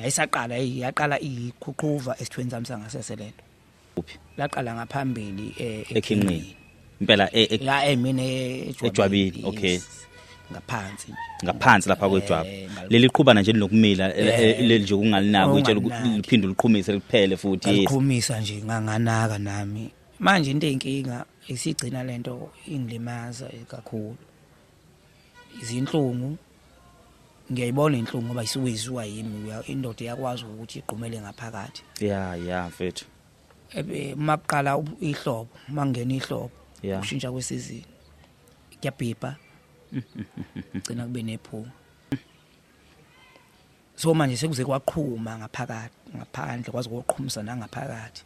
ayisaqala yaqala iqhuqhuva esithweni sami sangasese lento uphi laqala ngaphambili eKingqini impela la emine ejwabini okay ngaphansi lapha kwejwabu leli qhubana nje lokumila leli nje kungalinaki utshela liphinde liqhumisa liphele futhi liqhumisa nje nganganaka nami manje into eyinkinga isigcina lento ingilimaza kakhulu izinhlungu ngiyayibona inhlungu ngoba isuke yimi indoda iyakwazi ukuthi iqhumele ngaphakathi ya mfethu maqala ihlobo mangena ihlobo ushintsha kwesizini kuyabhibha gcina kube nephunga so manje sekuze kwaqhuma ngaphakathi ngaphandle kwazi ukuqhumisa nangaphakathi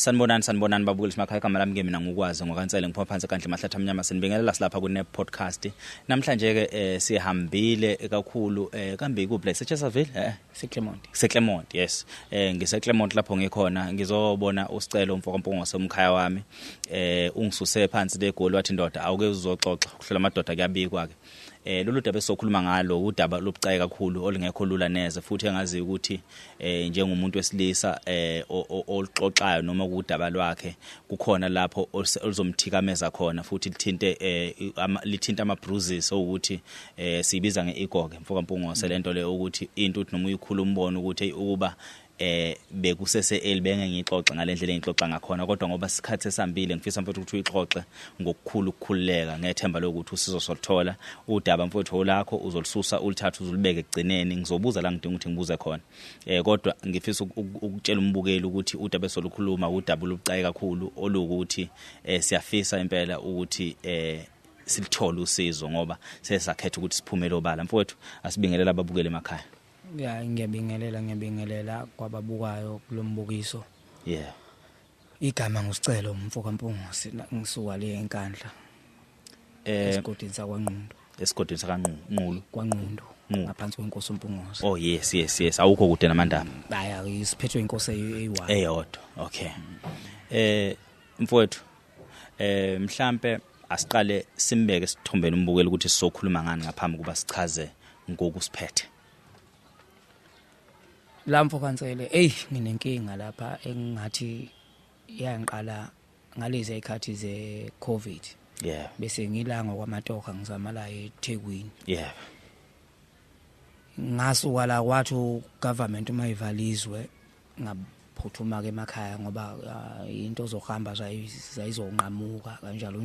sanibonani babukeli simakhaya igama lami ke mina ngukwazi ngokansele ngipha phansi kanhle mahlatha amnyama sinibingelela silapha ku-Nep podcast namhlanje ke sihambile kakhulu kambe kuphi la eSechesaville Clermont yes ngiseClermont lapho ngikhona ngizobona usicelo umfokampungo somkhaya wami ungisuse phansi legoli wathi ndoda awuke uzoxoxa kuhlola amadoda kuyabikwa ke lolu daba esokhuluma ngalo udaba lobucayi kakhulu olungekho lula neze futhi engazi ukuthi njengomuntu wesilisa oluxoxayo noma kudaba lwakhe kukhona lapho oluzomthikameza khona futhi lithinta ama bruises ukuthi sibiza ngeegoge mfokampungo lento le ukuthi into noma uyikhuluma umbone ukuthi ukuba bekusese elibenge ngixoxe ngalendlela engixoxa ngakhona kodwa ngoba isikhathi esambile ngifisa mfowethu ukuthi uyixoxe ngokukhulu ukukhululeka ngethemba lokuthi usizo soluthola udaba mfowethu lakho uzolisusa ulithatha uzulibeke egcineni ngizobuza la ngidinga ukuthi ngibuze khona kodwa ngifisa ukutshela umbukeli ukuthi udaba esolukhuluma udaba olubucayi kakhulu olukuthi siyafisa impela ukuthi silithole usizo ngoba sesakhetha ukuthi siphumele obala mfowethu asibingelela ababukeli emakhaya ya ngiyabingelela kwababukayo kulombukiso igama ngusicelo umfokampungo ngisuka le enkandla esigodini sakwaNqundu kwaNqundu ngaphansi kwenkosi uMpungozi oh yes awukho kude namandaba baya isiphethwe inkosi eyodwa okay mfowethu mhlambe asiqale simbeke sithombeni umbukeli ukuthi sizokhuluma ngani ngaphambi kuba sichaze ngokusiphethe la mfokansele nginenkinga lapha engathi yangiqala ngalezi izikhathi ze COVID bese ngilanga kwamatoka ngizama la eThekwini ngasuka la kwathi ugovernment mayivalizwe ngaphuthuma ke emakhaya ngoba into zohamba zayizonqamuka kanjalo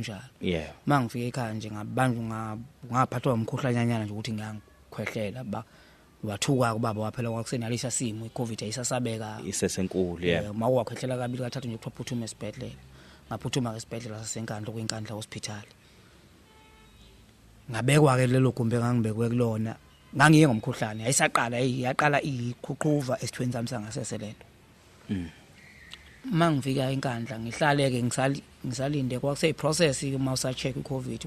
mangifika ekhaya nje ngabanjwa ngaphathwa umkhuhlanyanyana nje ukuthi ngiyakhwehlela wathuka kubaba waphela kwakusenalisa simo iCovid ayisasabeka isesenkulu mawakhwehlela kabili kathathu nje kuphuthuma esibhedlela ngaphuthuma esibhedlela sasenkandla kwinkandla hospital ngabekwa ke lelo gumbe ngangibekwe kulona ngangiye ngomkhuhlane ayisaqala yaqala iqhuqhuva esithweni sami sangasese lento mangifika enkandla ngihlaleke ngisalinde kwakuse process uma usacheck iCovid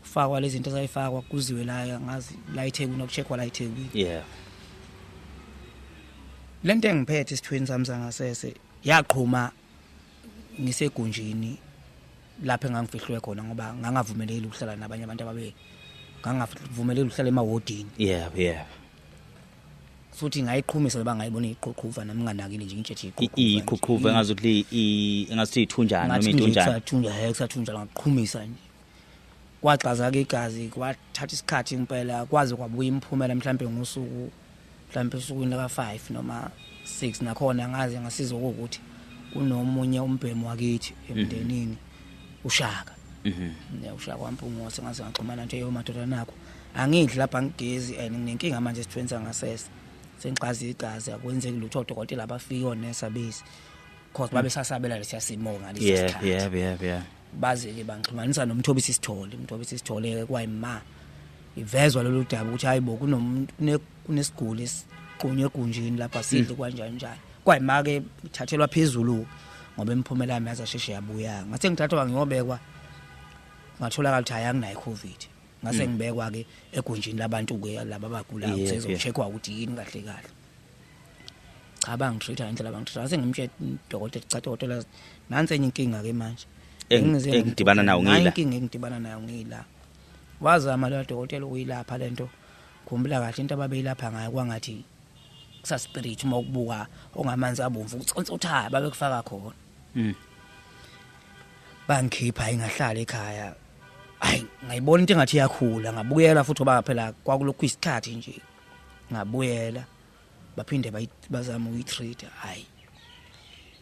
fakwa lezi zinto zayifakwa kuziwe la ngazi la eThekwini okucheckwa la eThekwini lento engiphethe isithweni sami sangasese yaqhuma ngisegunjini lapha engangifihlwe khona ngoba ngangavumeleli ukuhlala nabanye abantu ngangavumeleli ukuhlala emawodini futhi ngayiqhumisa ngoba ngayibona iqhuqhuva nami nganakile nje ngitshethi iqhuqhuva engazuthi ithunjana noma intunjana kusathunjana ngaqhumisa nje kwaxaza ke igazi kwathatha isikhathi impela kwazi kwabuya imphumela mhlambe ngosuku mhlambe usukwini la 5 noma 6 nakhona ngazi ngasiza ukuthi kunomunye umbhemu wakithi emndenini uShaka uShaka waMpungosi ngaze ngaxhumana nje yomadoda nakho angidli lapha ngigezi and nginenkinga manje esithweni sangasese sengiqazi igazi akwenzeki lutho odokotela abafika onesabesi because babe sasabela lesiyasimo ngalesi sikhathi baze ke bangixhumanisa nomthobisi Sithole kwayima ivezwa lolu daba ukuthi hayibo kunesiguli esiqunywe egunjini lapha sidle kanjani kwayima ke ithathelwa phezulu ngoba imphumela yami yazasheshe yabuya ngathi ngithathwa ngiyobekwa ngathola ukuthi ayanginayo iCovid ngase ngibekwa ke egunjini labantu ke laba abagulayo sezocheckwa ukuthi yini kahle cha bangitreat indlela bangitreat sengimtshela udokotela cha dokotela nansi enye inkinga ke manje engidibana nawo ngila inkinga engidibana nayo ngila wazama lo dokotela ukuyilapha lento khumbula kahle into ababeyilapha ngayo kwangathi kusa spirit uma ukubuka ongamanzi abomvu uthaya babekufaka khona bangikhipha ingahlala ekhaya hayi ngayibona into engathi iyakhula ngabuyela futhi ngoba phela kwakulokhu isikhathi nje ngabuyela baphinde bazama ukuyitreat hayi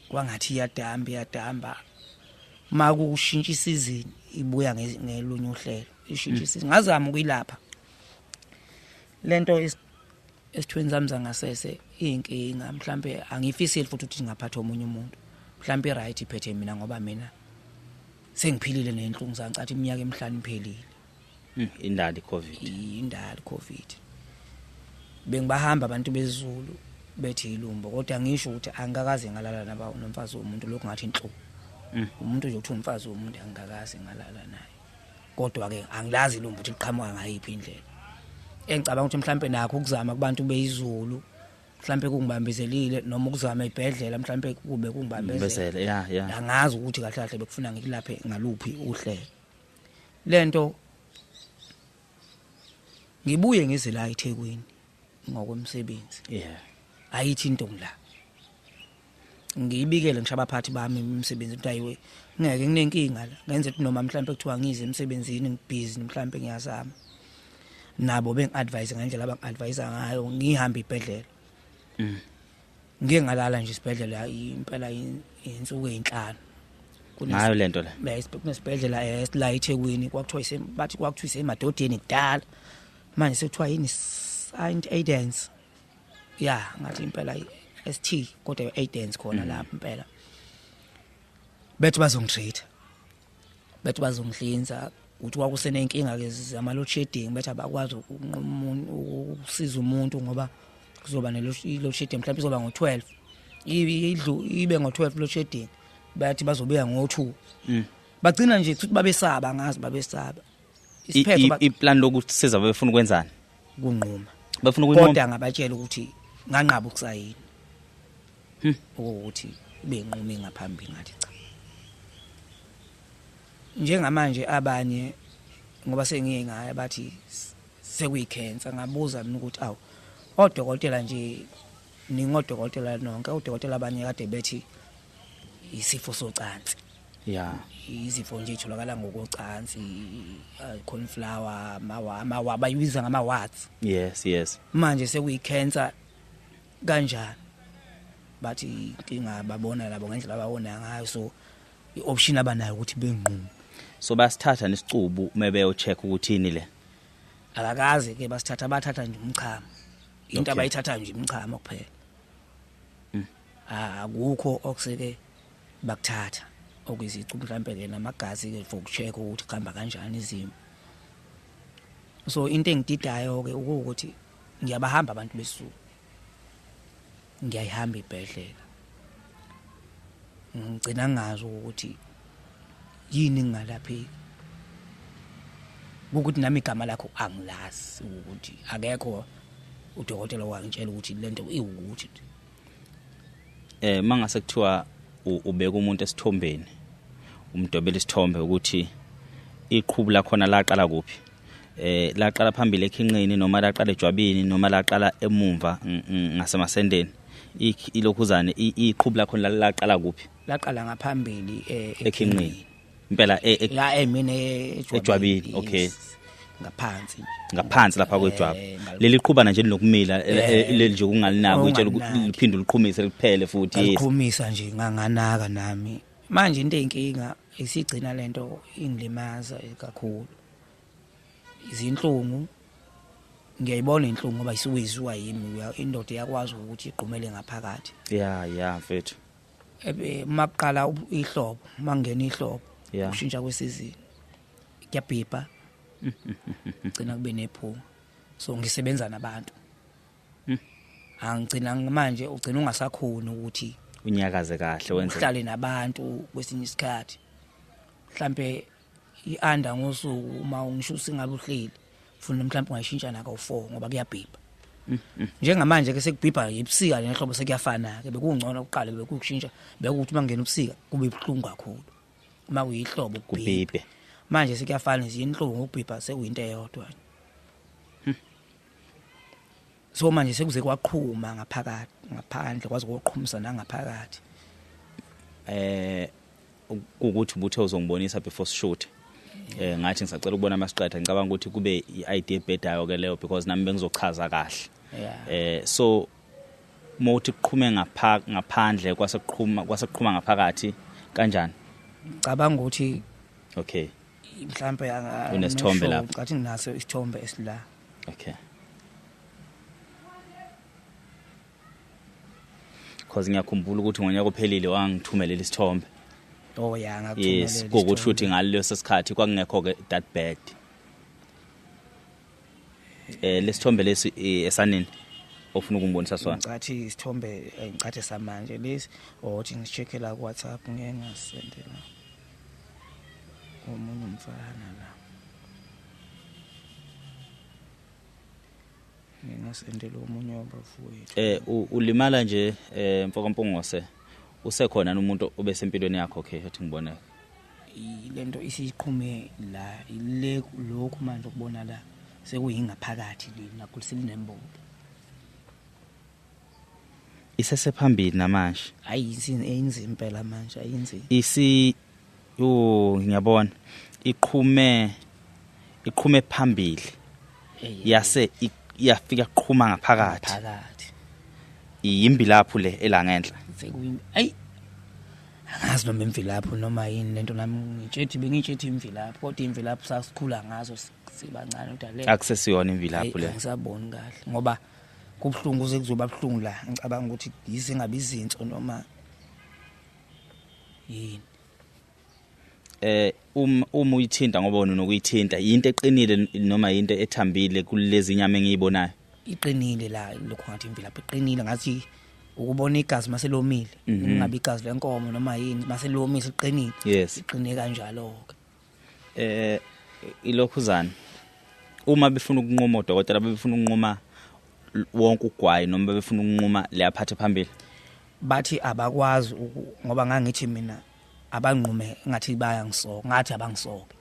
kwangathi iyadamba makushintsha isizini ibuya ngelunye uhlelo ishintsha isizini ngazama ukuyilapha lento esithweni zami zangasese inkinga mhlambe angifiseli futhi ukuthi ngaphatha omunye umuntu mhlambe right iphethe mina ngoba mina sengiphilile nenhlungu zangicathi iminyaka emihlanu iphelile indali covid bengibahamba abantu bezulu bethi ilumbo kodwa ngisho ukuthi angikaze ngalala nomfazi womuntu lokhu ngathi inhlungu umuntu nje uthi umfazi womuntu angikaze ngalala naye kodwa ke angilazi ilumbo ukuthi liqhamuka ngayiphi indlela engicabanga ukuthi mhlambe nakho ukuzama kubantu beyizulu mhlambe kungibambezelile noma ukuzama ibhedlela mhlambe kube kungibambezela ya angazi ukuthi kahle kahle bekufuna ngilaphe ngaluphi uhlelo lento ngibuye ngize la eThekwini ngokomsebenzi ayithi into la ngiyibikele ngisho abaphathi bami umsebenzi ukuthi ayiwe ngeke nginenkinga la ngenze ukuthi noma mhlambe kuthiwa ngize emsebenzini ngibhizi mhlambe ngiyazama nabo bengi-advise ngendlela abangi-advise ngayo ngihambe ibhedlela ngike ngalala nje isibhedlela impela insuku ezinhlanu ngayo lento la kunesibhedlela la eThekwini kwakuthiwa bathi kwakuthiwa isemadodeni kudala manje sekuthiwa yini Saint Aidan's ngathi impela ST kodwa Aidan's khona lapha impela bethi bazongihlinza uthi kwakusenenkinga ke zama load shedding bethi abakwazi ukusiza umuntu ngoba kuzoba ne load shedding mhlawumbe izoba ngo12 ibe ngo12 load shedding bathi bazobuya ngo2 bagcina nje ukuthi babesaba ngazi babesaba isiphetho iplan lokusiza befuna ukwenzani kunquma bafuna ukunquma kodwa ngabatshela ukuthi nganqaba ukusayini ukuthi benquma ngaphambili ngathi cha njengamanje abanye ngoba sengiye ngaya bathi sekuyicancer ngabuza mina ukuthi awu odokotela nje ningodokotela nonke odokotela abanye kade bethi isifo socansi izifo nje itholakala ngokocansi cauliflower amawa bayibiza ngama-warts yes manje sekuyicancer kanjani bathi inkinga babona labo ngendlela ababona ngayo so i-option abanayo ukuthi benquma so basithatha nesicubu mebe check ukuthi ini le akakaze ke basithatha bathatha nje umchamo into abayithatha nje umchamo kuphela akukho okuseke bakuthatha okuyizicubu mhlambe ke namagazi ke for check ukuthi kuhamba kanjani izimo so into engididayo ke ukuthi ngiyabahamba abantu besuku ngiyayihamba ibhedlela ngicina ngazi ukuthi yini ngalapheki ukuthi nami igama lakho angilazi ukuthi akekho udokotela wangitshela ukuthi lento iwukuthi mangase kuthiwa ubeka umuntu esithombeni umdobela isithombe ukuthi iqhubu lakhona laqala kuphi laqala phambili ekhinqeni noma laqala ejwabini noma laqala emumva ngasemasendeni ilokhuzane iqhubu lakhona laqala kuphi laqala ngaphambili ekhinqeni impela la emini ejwabini okay ngaphansi lapha kwejwabu leli qhubana nje lokumila leli nje kungalinako itshela liphinde liqhumisa liphele futhi liqhumisa nje nganganaka nami manje into eyinkinga isigcina lento ingilimaza kakhulu izinhlungu ngiyayibona inhlungu ngoba isuke iziwa yimi indoda yakwazi ukuthi iqhumele ngaphakathi mfethu maqala ihlobo mangena ihlobo ushintsha kwesizini kuyabhibha gcina kube nephunga so ngisebenza nabantu angigcina manje ugcina ungasakhona ukuthi unyakaze kahle wenze uhlale nabantu kwesinye isikhathi mhlambe ianda ngosuku uma ungisho singabe uhleli ufuna mhlambe ungayishintsha naka u4 ngoba kuyabhibha njengamanje ke sekubhibha ibusika lenhlobo sekuyafana ke bekungcono uqale bekushintsha bekuthi mangena ubusika kube ibhlungu kakhulu uma kuyihlobo kubhibhe manje sekuyafana izinhlungu ukubhibha sekuyinto eyodwa so manje sekuze kwaqhuma ngaphakathi ngaphandle kwaze koqhumisa nangaphakathi ukuthi ubuthe uzongibonisa before shoot ngathi ngisacela ukubona amasiqatha ngicabanga ukuthi kube i-idea ebhedayo ke leyo because nami bengizochaza kahle so mothi kuqhume ngaphandle kwaseqhuma ngaphakathi kanjani ngicabanga ukuthi okay mhlambe unesithombe lapha ngathi nginaso isithombe esila okay because ngiyakhumbula ukuthi ngonyaka ophelile wangithumelela isithombe oh ya ngakuthumelela yes ukuthi shooting ngaleso sikhathi kwakungekho ke that bad lesithombe lesi esanini ofuna ukungibonisa sona ngathi isithombe ngicathe samanje lesi othi ngicheck la ku WhatsApp ngeke ngasendela omunye umfana la ngingasendela omunye wabafowethu ulimala nje mfokampongose usekhona umuntu obesempilweni yakho okay ethi ngiboneke lento isiqhume la ile lokhu manje ukubona la sekuyingaphakathi lina kulinembobo isesephambili namanje ayinzi impela manje ayinzi ngiyabona iqhume phambili yase iyafika qhuma ngaphakathi iyimbi lapho le elangenhla sekuyini angazi noma imvilapho noma yini lento nami ngitshethi imvilapho kodwa imvilapho sasikhula ngazo sibancane kodwa le akusesiyona imvilapho le ngisaboni kahle ngoba kubhlungu kuzoba bhlungu la ngicabanga ukuthi yizingabe izinso noma yini uma uyithinta ngoba wona nokuyithinta into eqinile noma into ethambile kulezi inyama engiyibonayo iqinile la lokho ngathi imvilapho iqinile ngathi ukubona igazi maselomile ungabe igazi lenkomo noma yini maselomile iqinile iqine kanjalo ke ilokhuzana uma befuna ukunquma odokotela befuna ukunquma wonke ugwayi noma befuna ukunquma le aphathe phambili bathi abakwazi ngoba ngangithi mina abanqume ngathi bayangisoka ngathi abangisoke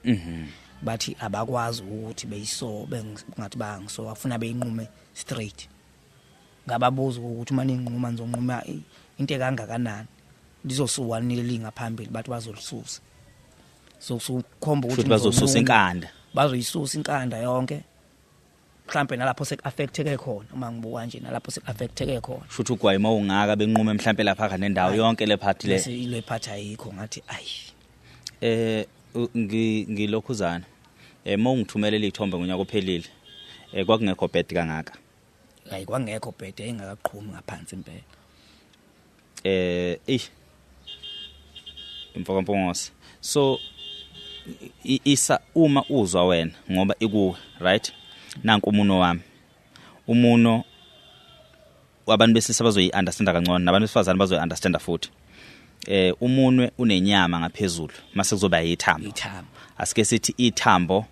bathi abakwazi ukuthi beyisobe ngathi bayangisoka afuna beyinqume straight ngababuza ukuthi manje inquma nizonquma into ekangakanani lizosuwanile lingaphambili bathi bazolisusa so kukhomba ukuthi bazosusa inkanda bazoyisusa inkanda yonke mhlambe nalapho sekuaffecteke khona uma ngibuka nje nalapho sekuaffecteke khona futhi ugwayi mawungaka benqume mhlambe lapha ka nendawo yonke lephathi le ile phathi ayikho ngathi ayi ngilokhuzana mawungithumelela ithombe ngonyaka ophelile kwakungekho bed kangaka hayi kwangekho bed engakaqhumi ngaphansi impela imfokampongose so uma uzwa wena ngoba ikuwe right nanku umuno wami umuno wabantu besisa bazoyi-understanda kangcono nabantu besifazane bazoyi-understanda futhi umunwe unenyama ngaphezulu mase kuzoba yithambo asike sithi ithambo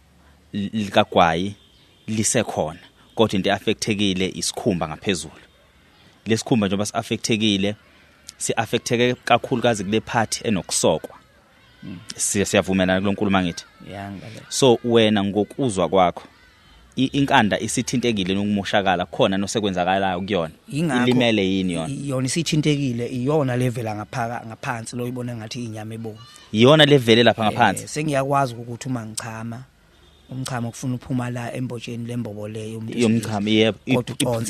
likagwayi lisekhona kodwa into eaffectekile isikhumba ngaphezulu lesikhumba njengoba si-affectekile si-affecteke kakhulukazi kule part enokusokwa siyavumelana kulonkulumo ngithi so wena ngokuzwa kwakho inkanda isithintekile nokumoshakala khona nosekwenzakalayo kuyona ilimele yini yona isithintekile iyona level ngaphansi lo ibona ngathi inyama ebomvu iyona level lapha ngaphansi sengiyakwazi ukuthi uma ngichama umchamo kufuna uphuma la embotsheni lembobo leyo yomchamo yebo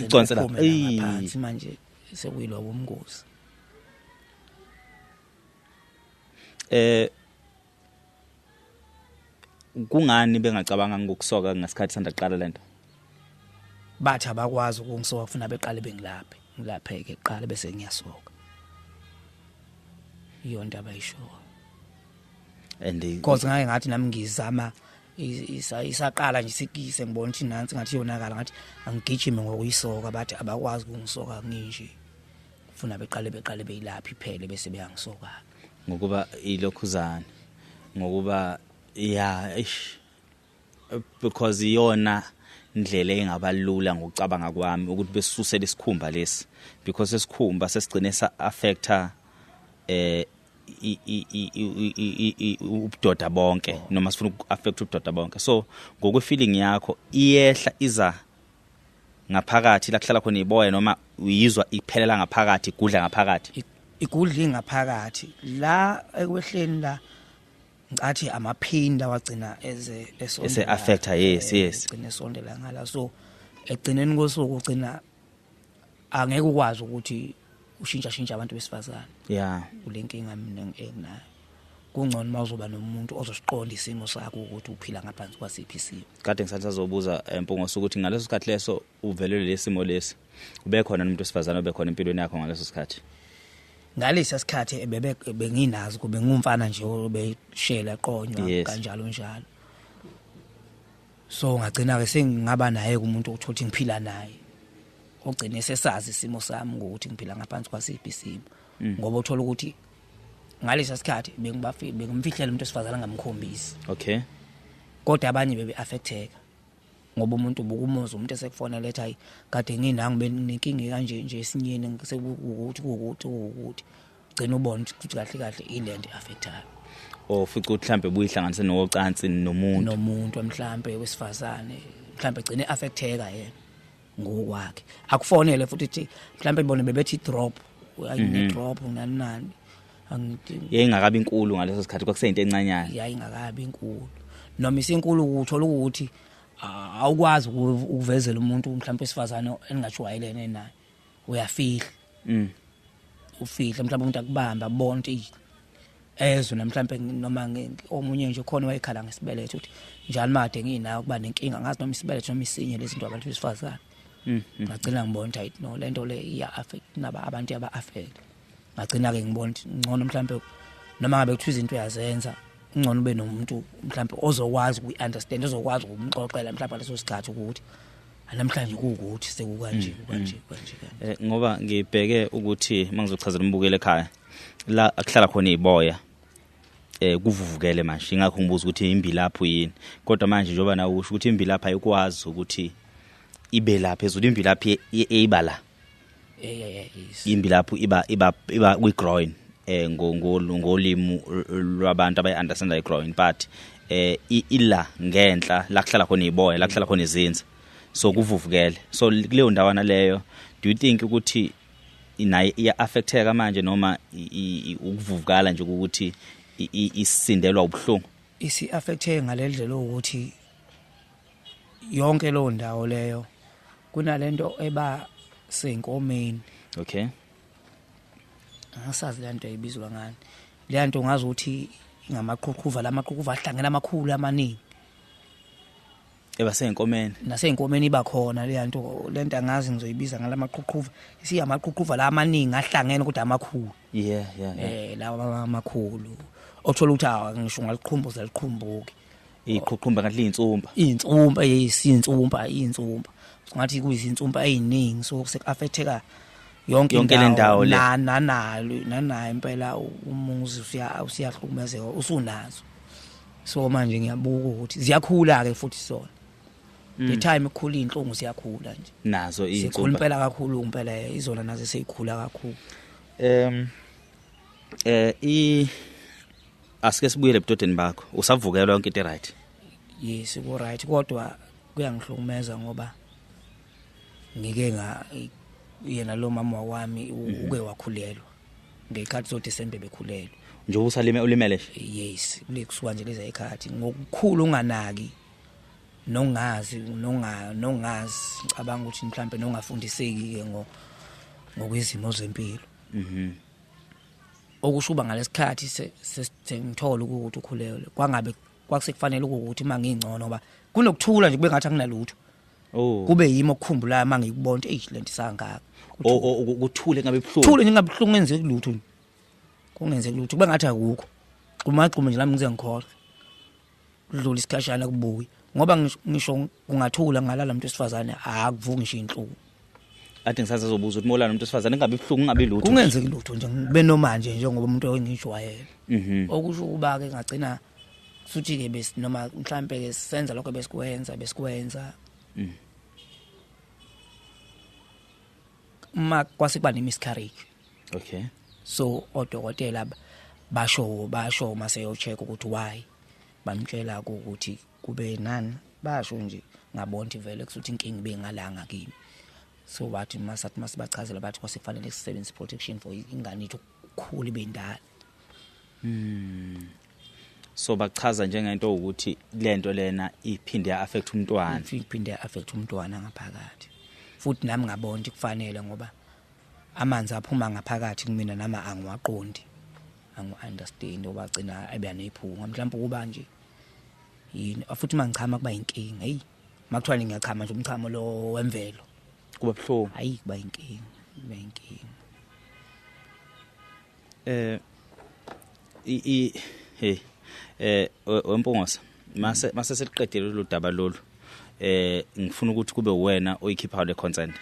iconse la ngaphansi manje sekuyilobo umngozi kungani bengacabanga ngokusoka ngasikhathi sandaqala lento bathi abakwazi ukungisoka kufuna beqale ngilapheke eqala bese ngiyasoka iyo ndaba ayishoyo and because ngake ngathi nami ngizama isaqala nje sikise ngibona ukuthi nansi ngathi yonakala ngathi angigijime ngokuyisoka bathi abakwazi ukungisoka nginje kufuna beqale beyilapha iphele bese beyangisoka ngokuba ilokhuzana ngokuba yeah because iyona indlela engabalula ngokucabanga kwami ukuthi besusele isikhumba lesi because isikhumba sesigcine sa affecta ubudoda bonke noma sifuna uku-affect ubudoda bonke. So ngokwe feeling yakho iyehla iza ngaphakathi la kuhlala khona iboya noma uyizwa iphelela ngaphakathi igudla ngaphakathi igudla ngaphakathi la ekwehleni la ngathi amaphinda wagcina ese affecta yes egcina esondela ngala. So egcineni kosuku ugcina angeke ukwazi ukuthi ushintsha abantu besifazane kulenkinga mina enginayo. Kungcono mawuzoba nomuntu ozosiqonda isimo sakho ukuthi uphila ngaphansi kwasiphi isimo. Kade ngisazobuza Mpungose ukuthi ngaleso sikhathi leso uvelele lesimo lesi ube khona umuntu wesifazane obe khona empilweni yakho ngaleso sikhathi? Ngalesi sikhathi benginazi kube ngumfana nje obeshela qonywa kanjalo njalo. So ngagcina ke sengingaba naye kumuntu ukuthi ngiphila naye ogcine sesazi isimo sami ngokuthi ngiphila ngaphansi kwasiphi isimo. Ngoba uthola ukuthi ngalesi sikhathi bengimfihlela umuntu wesifazane ngamkhombisi. Okay. Kodwa abanye bebe affecteka ngoba umuntu bukumoza umuntu esekufonela ethi hayi kade nginangi benenkinga kanje nje esinyeni sekukuthi gcina ubona ukuthi kahle ilento affectayo. Fica ukuthi mhlambe buyihlanganise nocansi nomuntu mhlambe wesifazane mhlambe gcine affecteka yena ngokwakhe. Akufonele futhi ukuthi mhlambe ibone bebethi drop ayine drop nani yayingakabi inkulu ngaleso sikhathi kwakuseyinto encanyana. Yayingakabi inkulu noma isinkulu uthola ukuthi awukwazi ukuvezela umuntu mhlawumbe esifazane engajwayelene naye uyafihla ufihla mhlawumbe umuntu akubamba bonke ezwe namhlanje noma omunye nje khona wayekhala ngesibeletho uthi njalo made nginayo kuba nenkinga ngazi noma isibeletho noma isinye lezinto abantu besifazane ngagcina ngibona ukuthi no lento le iya affect naba abantu aba affect. Ngagcina ke ngibona ukuthi ngcono mhlawumbe noma ngabe kuthiwa izinto uyazenza ngcono ube nomuntu mhlawumbe ozokwazi uku-understand ozokwazi ukumxoxela mhlawumbe leso sikhathi ukuthi namhlanje kuwukuthi sekukanje kanje. Ngoba ngibheke ukuthi mangizochazela umbukele ekhaya la akuhlala khona iziboya kuvuvukele manje ingakho ngibuza ukuthi imbilapho yini kodwa manje njoba nawe usho ukuthi imbilapho ayikwazi ukuthi ibe lapha ezulu imbilapho eyibala imbilapho iba kwi-groin ngolimu lwabantu abayi-understanda i-groin but ila ngenhla la kuhlala khona iziboya la kuhlala khona izinza so kuvuvukele. So kuleyo ndawana leyo do you think ukuthi inayi iya affecteka manje noma ukuvuvukala nje ukuthi isindelwa ubuhlungu? Isi affecteke ngalendlela ukuthi yonke lo ndawo leyo kunalento eba senkomeni. Okay. Angasazi lento ayibizwa ngani. Le nto ngazi ukuthi ingamaqhuqhuva lamaqhuqhuva ahlangene amakhulu amaningi. Eba senkomeni. Nasenkomeni iba khona le nto lento angazi ngizoyibiza ngalamaqhuqhuva. Isiyamaqhuqhuva la amaningi ahlangene kodwa amakhulu. Yeah. Lawa amakhulu. Othola ukuthi ngisho ngaliqhumbuza liqhumbuke. Iqhuqhumba ngathi insumpa. Insumpa insumpa. Ngathi kuyizinsumpa eziningi so sekuaffecteka yonke le ndawo le nanayo impela umuzi usiyahlukumezeka usunazo. So manje ngiyabuka ukuthi ziyakhula ke futhi sona the time ikhula inhlungu siyakhula nje nazo insumpa sikhula impela kakhulu impela izona nazo seyikhula kakhulu. Asike sibuyele ebudodeni bakho usavukelwa yonke into right? Yes ku right kodwa kuyangihlukumeza ngoba ngike yena lo mama wami uke wakhulelwa ngekhathi so December bekhulelwa nje ulimele nje. Yes kulekusuka nje leza ikhathi ngokukhulu unganaki nongazi ngicabanga ukuthi mhlambe nongafundiseki ke ngokwezimo zempilo. Okushuba ngalesikhathi sengithola ukuthi ukhulelwe kwangabe kwakusekufanele ukuthi mangingcono ngoba kunokuthula nje kube ngathi akunalutho. Kube yimo okukhumbulayo mangikubona lento sangaka ukuthule ngabe buhlungu. Thule nje ngabe buhlungu ngenzeki lutho. Kungenzeki lutho kube ngathi akukho. Xuma nje nami ngize ngikhohle. Kudlula isikhashana kubuye ngoba ngisho kungathula ngalala umuntu wesifazane akuvuki ngisho inhlungu. Ade ngisazobuza ukuthi molana umuntu wesifazane ngabe buhlungu ngabe lutho. Kungenzeki lutho nje ngibe nomanje njengoba umuntu oyingijwayele. Okusho kuba ke ngagcina futhi ke noma mhlambe ke senza lokho besikwenza uma kwase kuba ne-miscarriage Okay. so odokotela basho maseyo check ukuthi why bamtshela ukuthi kube nani basho nje ngabona vele kusuthi inkingi bengalanga kimi so bathi masibachazela bathi kwasekufanele sisebenzise protection for ingane ithu ukukhula ibendala So bachaza njengento ukuthi lento lena iphinde ya affect umntwana. iphinde ya affect umntwana ngaphakathi futhi nami ngabona ukuthi kufanele ngoba amanzi aphuma ngaphakathi kumina nama angiwaqondi angu-understand obagcina abe nephunga mhlawumbe kuba nje yini futhi mangichama kuba inkinga hey makuthiwa ngiyachama nje umchamo lo wemvelo Kuba buhlungu. hayi kuba inkinga Wempungosa mase seliqedile lo daba lolu ngifuna ukuthi kube wena oyikhipha le consent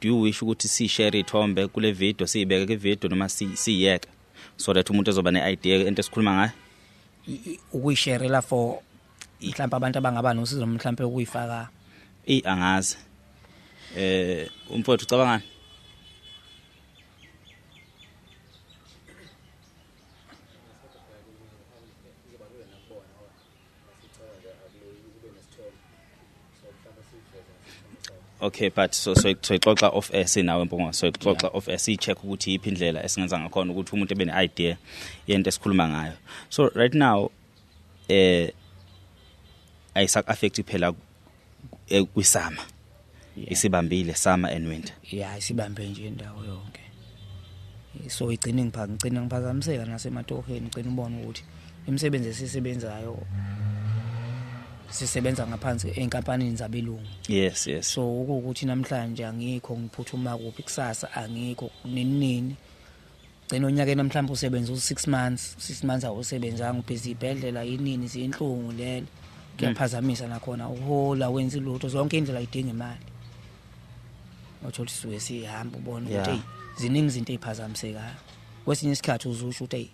do you wish ukuthi si share ithombe kule video siyibeke ke video noma siyeke so that umuntu ezoba ne-idea into esikhuluma ngayo ukuyishare la for mhlawumbe abantu abangaba nosizo mhlawumbe ukuyifaka angazi umfowethu ucabangani Okay but so ixoxa off air sinawe Mpungwa so ixoxa off air si check ukuthi iphi indlela esingenza ngakhona ukuthi umuntu ebe ne idea yento esikhuluma ngayo so right now ayisak affect phela kwisama isibambile summer and winter isibambe nje indawo yonke so igcina ngiphazamiseka nasematoheni ngicina ubona ukuthi imisebenzi esisebenzayo sisebenza ngaphansi enkampanini zabelungu yes so ukuthi namhlanje angikho ngiphuthuma kuphi kusasa angikho nini gcina onyakeni namhlanje usebenza u6 months awusebenzanga ubhizi ibhedlela yinini izinhlungu lelo kuyaphazamisa nakhona uhola wenza ilutho zonke indlela idinga imali uthola isizwe sihamba ubona ukuthi ziningi izinto eziphazamisekayo kwesinye isikhathi uzusho ukuthi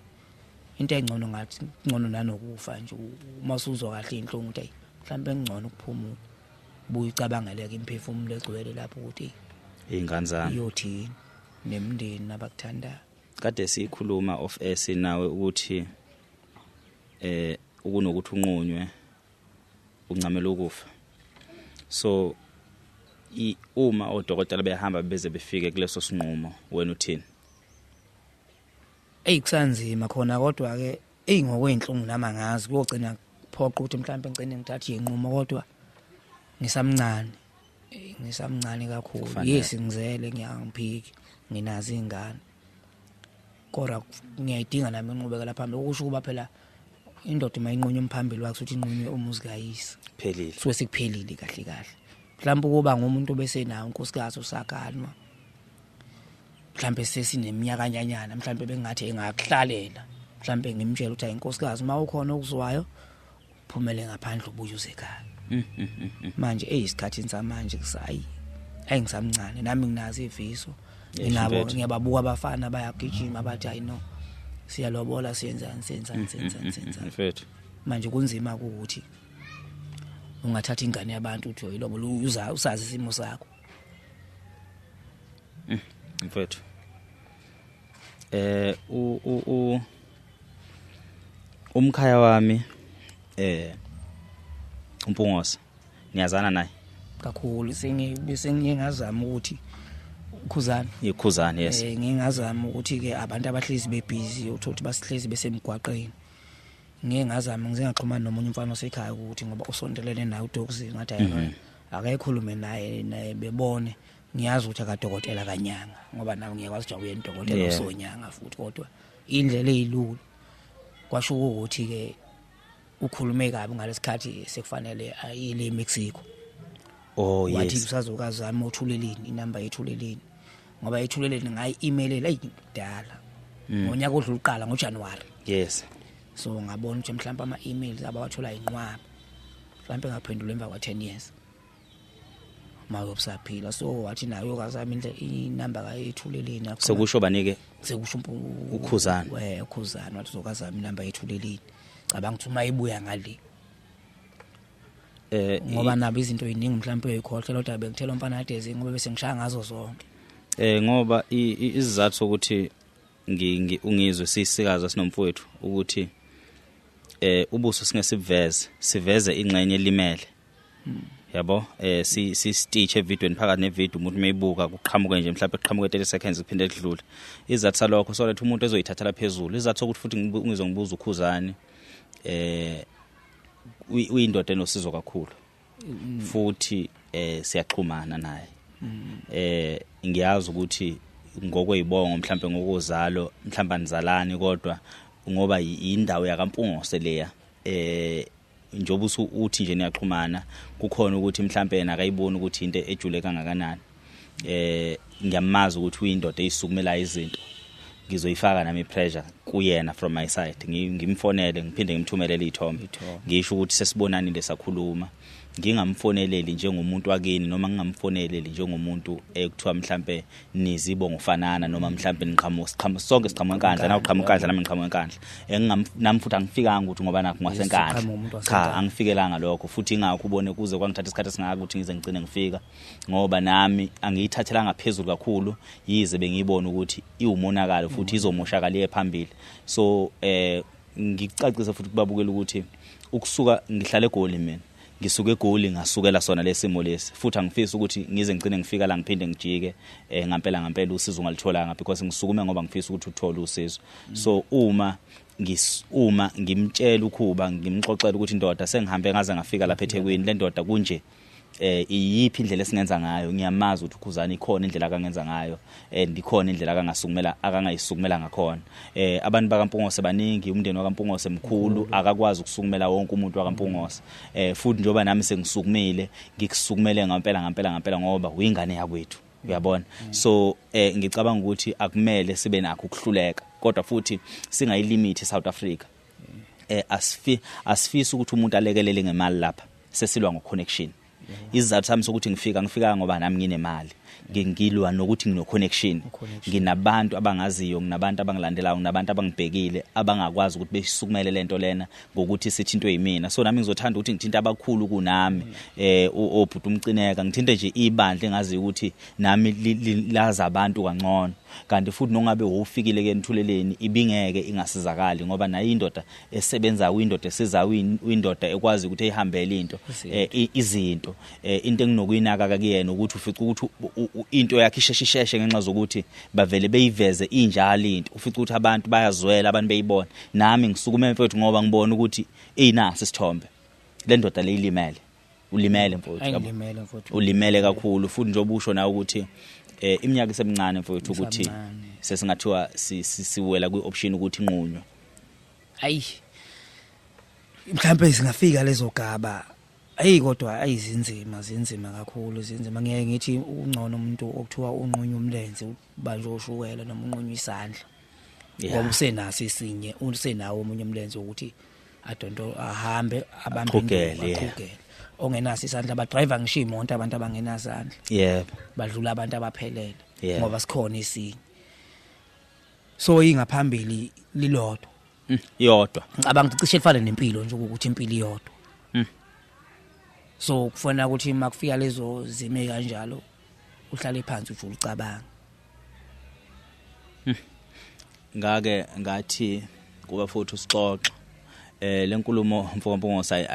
into engcono ngathi ngcono nanokufa nje uma usuzwa kahle inhlungu ukuthi mhlawumbe engcono ukuphumula buyicabangeleke imphefumulo egcwele lapho ukuthi ingane zami iyothi nemndeni nabakuthandayo kade sikhuluma of air nawe ukuthi ukunokuthi unqunywe uncamela ukufa so uma odokotela behamba beze befike kuleso sinqumo wena uthini kusanzima khona kodwa ke ngokwenhlungu nama ngazi kuyogcina phoqa ukuthi mhlawumbe ngicine ngithathe inqumo kodwa ngisamncane kakhulu yes ngizele ngiyangiphiki nginazi ingane kodwa ngiyayidinga nami inqubekela phambili ukusho kuba phela indoda mayinqunywe umphambili wakhe uthi inqunywe umuzi kayise phelile suke sekuphelile kahle mhlawumbe kuba ngumuntu bese nawo unkosikazi usakanwa mhlawumbe sesineminyaka nyanyana mhlawumbe bengathi engakuhlalela mhlawumbe ngimtshela ukuthi ayinkosikazi uma ukhona okuzwayo phumele ngaphandle ubuye uzekhaya manje isikhathini samanje kusayi ngisamncane nami nginazi iviso ngiyababuka abafana bayagijima bathi I know siyalobola siyenzani mfethu manje kunzima ukuthi ungathatha ingane yabantu uthi uyilobola usazi isimo sakho mfethu umkhaya wami uMpungosa niyazana naye kakhulu sengiyengazama ukuthi ikhuzana yes ngingazama ukuthi ke abantu abahlezi bebusy uthothi basihlezi besemgwaqeni ngingazama ngizengaxhumana nomunye umfana osekhaya ukuthi ngoba usondelene naye uDoxy ngathi akayikhulume naye bebone ngiyazi ukuthi akadokotela kanyanga ngoba nawe ngiyakwazi ukuthi uyena udokotela osonyanga futhi kodwa indlela ezilula kwasho ukuthi ke ukhulume kabi ngalesikhathi sekufanele ayile eMexico yes wathi usazokazama uthuleleni inamba yethuleleni ngoba yethuleleni ngayi email ayidala ngonyaka odlula uqala ngoJanuary yes so ngabona ukuthi mhlawumbe ama emails abawathola inqwaba mhlawumbe ngaphendula emva kwa 10 years mayobusaphila so wathi nayo yokazama inamba kayethuleleni sekusho banike sekusho ukhuzana ukhuzana wathi zokazama inamba yethuleleni cabanga ukuthi uma ibuya ngale ngoba nabo izinto eziningi mhlawumbe uyikhohle kodwa bengithela umfana adezi ngoba bese ngishaya ngazo zonke. Ngoba isizathu sokuthi ungizwe sisikaza sinomfowethu ukuthi ubuso siveze ingxenye elimele. Yabo si stitch evidweni phakathi nevideo umuntu mayibuka kuqhamuke nje mhlawumbe kuqhamuke 30 seconds kuphinde kudlule. Izathu salokho so lethu umuntu ezoyithathela phezulu. Izathu sokuthi futhi ngizongibuza ukhuzani uyindoda enosizo kakhulu futhi siyaxhumana naye. Ngiyazi ukuthi ngokwezibongo mhlawumbe ngokuzalo mhlawumbe anizalani kodwa ngoba indawo yakaMpungose leya njoba uthi nje niyaxhumana kukhona ukuthi mhlawumbe yena akayiboni ukuthi into ejule kangakanani. Ngiyamazi ukuthi uyindoda eyisukumela izinto ngizoyifaka nami pressure kuyena from my side ngimfonele ngiphinde ngimthumelele izithombe ngisho ukuthi sesibonani lesakhuluma ngingamfoneleli njengomuntu wakini noma ngingamfoneleli njengomuntu ekuthiwa mhlambe nizibo ngofanana noma mhlambe niqhamuka sonke siqhamuka enkandla nawe uqhamuka enkandla nami ngiqhamuka enkandla nami futhi angifikanga ukuthi ngoba nakho ngasenkandla cha angifikelanga lokho futhi ingakho ubone kuze kwangithatha isikhathi esingaka ukuthi ngize ngicine ngifika ngoba nami angiyithathelanga phezulu kakhulu yize bengiyibona ukuthi iwumonakalo futhi izomoshakala phambili. So ngicacisa futhi kubabukela ukuthi ukusuka ngihlale eGoli mina ngisuke eGoli ngasukela sona lesimo lesi futhi angifisi ukuthi ngize ngicine ngifika la ngiphinde ngijike ngampela usizo ngalitholanga because ngisukume ngoba ngifisa ukuthi uthole usizo. So uma ngimtshela ukhuba ngimxoxela ukuthi indoda sengihambe ngaze ngafika lapha eThekwini le ndoda kunje iyiphi indlela esingenza ngayo ngiyamazi ukuthi ukhuzani ikhona indlela akangenza ngayo ikhona indlela akangayisukumela ngakhona. Abantu bakaMpungose baningi umndeni wakaMpungose mkhulu akakwazi ukusukumela wonke umuntu wakaMpungose futhi njoba nami sengisukumile ngikusukumele ngampela ngoba uyingane yakwethu uyabona. So ngicabanga ukuthi akumele sibe nakho ukuhluleka kodwa futhi singayilimit South Africa. Asifisi ukuthi umuntu alekelele ngemali lapha sesilwa ngoconnection. Izathu sami sokuthi ngifika ngoba nami nginemali ngingilwa nokuthi ngino connection nginabantu abangaziyo nginabantu abangilandelayo nginabantu abangibhekile abangakwazi ukuthi besisukumele lento lena ngokuthi sithi into yimina. So nami ngizothanda ukuthi ngithinta abakhulu kunami obhuti umcineka ngithinte nje ibandla engazi ukuthi nami laza abantu kangcono kanti futhi nongabe ufikile ke enthuleleni ibingeke ingasizakali ngoba nayo indoda esebenza uyindoda esiza uyindoda ekwazi ukuthi ehambele into izinto into enginokuyinaka kuyena ukuthi ufica ukuthi into yakhe isheshisheshe ngenxa zokuthi bavele beyiveze injalo into ufica ukuthi abantu bayazwela abantu beyibona nami ngisukume mfethu ngoba ngibona ukuthi nasi isithombe le ndoda leyilimele ulimele mfethu ulimele kakhulu futhi njengoba usho nawe ukuthi iminyaka isemncane mfowethu ukuthi sesingathiwa siwela kwioption ukuthi inqunywe. Mhlawumbe singafika lezo gaba kodwa zinzima kakhulu zinzima. Ngeke ngithi ungcono umuntu okuthiwa unqunywa umlenze ubanje ushukela noma unqunywa isandla ngoba usenasi isinye usenawo omunye umlenze ukuthi adonto ahambe abambele ongenasi isandla abadriver ngisho imoto abantu abangenasandla badlula abantu abaphelele ngoba sikhona isinye. So ingaphambili lilodwa yodwa ngicabanga ukuthi cishe lifana nempilo nje ukuthi impilo iyodwa. So kufanele ukuthi makufika lezo zime kanjalo uhlale phansi ujule ucabanga. Ngake ngathi kuba futhi usixoxa lenkulumo mfokaMpungose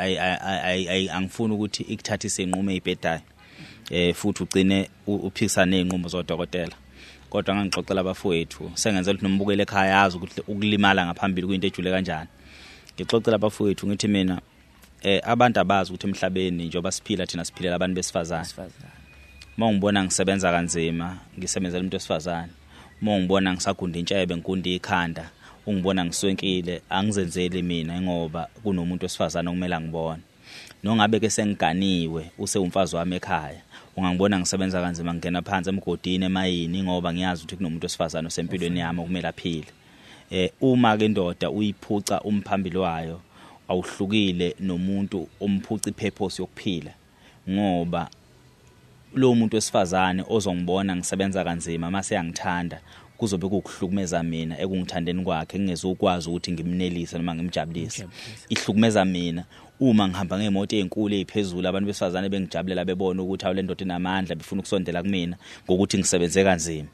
angifuni ukuthi ikuthathise inqumo ezibhedayo futhi ugcine uphikisana nezinqumo zodokotela kodwa ngangixoxela abafowethu sengenza ukuthi nombukele ekhaya yazi ukuthi ukulimala ngaphambili kuyinto ejule kanjani. Ngixoxela abafowethu ngithi mina abantu abazi ukuthi emhlabeni njengoba siphila thina siphilela abantu besifazane. Mawungibona ngisebenza kanzima ngisebenzela umuntu wesifazane mawungibona ngisagunda intshebe ngikunda ikhanda ungibona ngiswenkile angizenzeli mina ngoba kunomuntu wesifazane okumele ngibone nongabe ke sengiganiwe usewumfazi wami ekhaya ungangibona ngisebenza kanzima ngena phansi emgodini emayini ngoba ngiyazi ukuthi kunomuntu wesifazane osempilweni yami okumele aphile. Uma ke indoda uyiphuca umphambili wayo awuhlukile nomuntu omphuca ipurpose yokuphila ngoba lo muntu wesifazane ozongibona ngisebenza kanzima mase yangithanda kuzobe kukuhlukumeza mina ekungithandeni kwakhe ngingezokwazi ukuthi ngimnelise noma ngimjabulise ihlukumeza mina uma ngihamba ngeemoto ezinkulu eziphezulu abantu besifazane bengijabulela bebona ukuthi awule ndoda inamandla befuna ukusondela kumina ngokuthi ngisebenze kanzima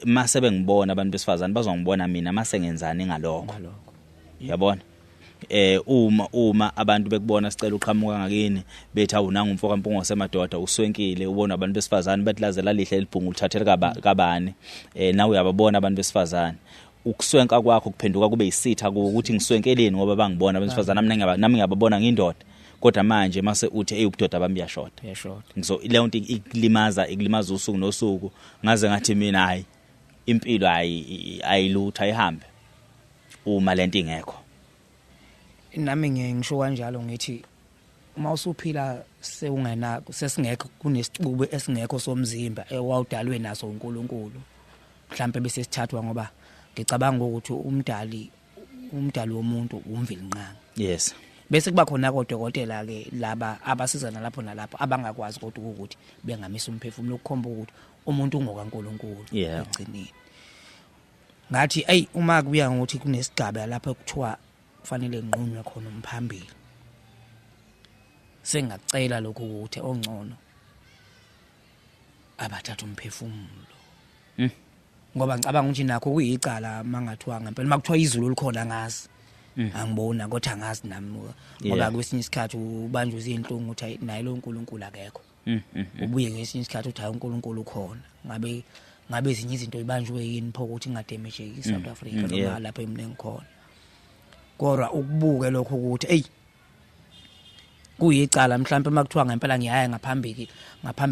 mase bengibona abantu besifazane bazongibona mina mase ngenzani ngalokho yabona uma abantu bekubona sicela uqhamuka ngakini bethi awunanga umfoka mpungo semadoda uswenkile ubona abantu besifazane bathi lazela lihle libhungu uthathele kabani nawe uyababona abantu besifazane ukuswenka kwakho kuphenduka kube yisitha ukuthi ngiswenkeleni ngoba bangibona abantu besifazane nami ngiyababona ngiyindoda kodwa manje mase uthi ubudoda bami buyashota ngizo leyo nto ikulimaza usuku nosuku ngaze ngathi mina hayi impilo ayilutha ihambe uma lento ingekho nami ngisho kanjalo ngithi uma usuphila seungenako sesingekho kunesicube esingekho somzimba ewawudalwe naso uNkulunkulu mhlambe bese sithathwa ngoba ngicabanga ukuthi umdali womuntu umvilinqanga yes bese kuba khona kodokotela ke laba abasizana lapho nalapho abangakwazi kodwa ukuthi bengamisa umphefumulo ukukhomba ukuthi umuntu ungokaNkulunkulu egcineni ngathi uma kuya ngokuthi kunesigaba lapho kuthiwa kufanele nqonywe khona umphambili sengacela lokho ukuthi ongcono abathatha umphefumulo ngoba ngicabanga ukuthi nakho kuyicala mangathiwa ngempela makuthiwa izulu likhona ngazi angibona kodwa ngazi nami ngoba kwesinye isikhathi ubanjwe izinhlungu uthi naye lo uNkulunkulu akekho ubuye ngesinye isikhathi uthi hayi uNkulunkulu ukhona ngabe ezinye izinto ibanjwe yini pho ukuthi ingademejeki eSouth Africa noma lapha emnengi khona kodwa ukubuke lokho ukuthi kuyicala mhlawumbe makuthiwa ngempela ngiyaya ngaphambi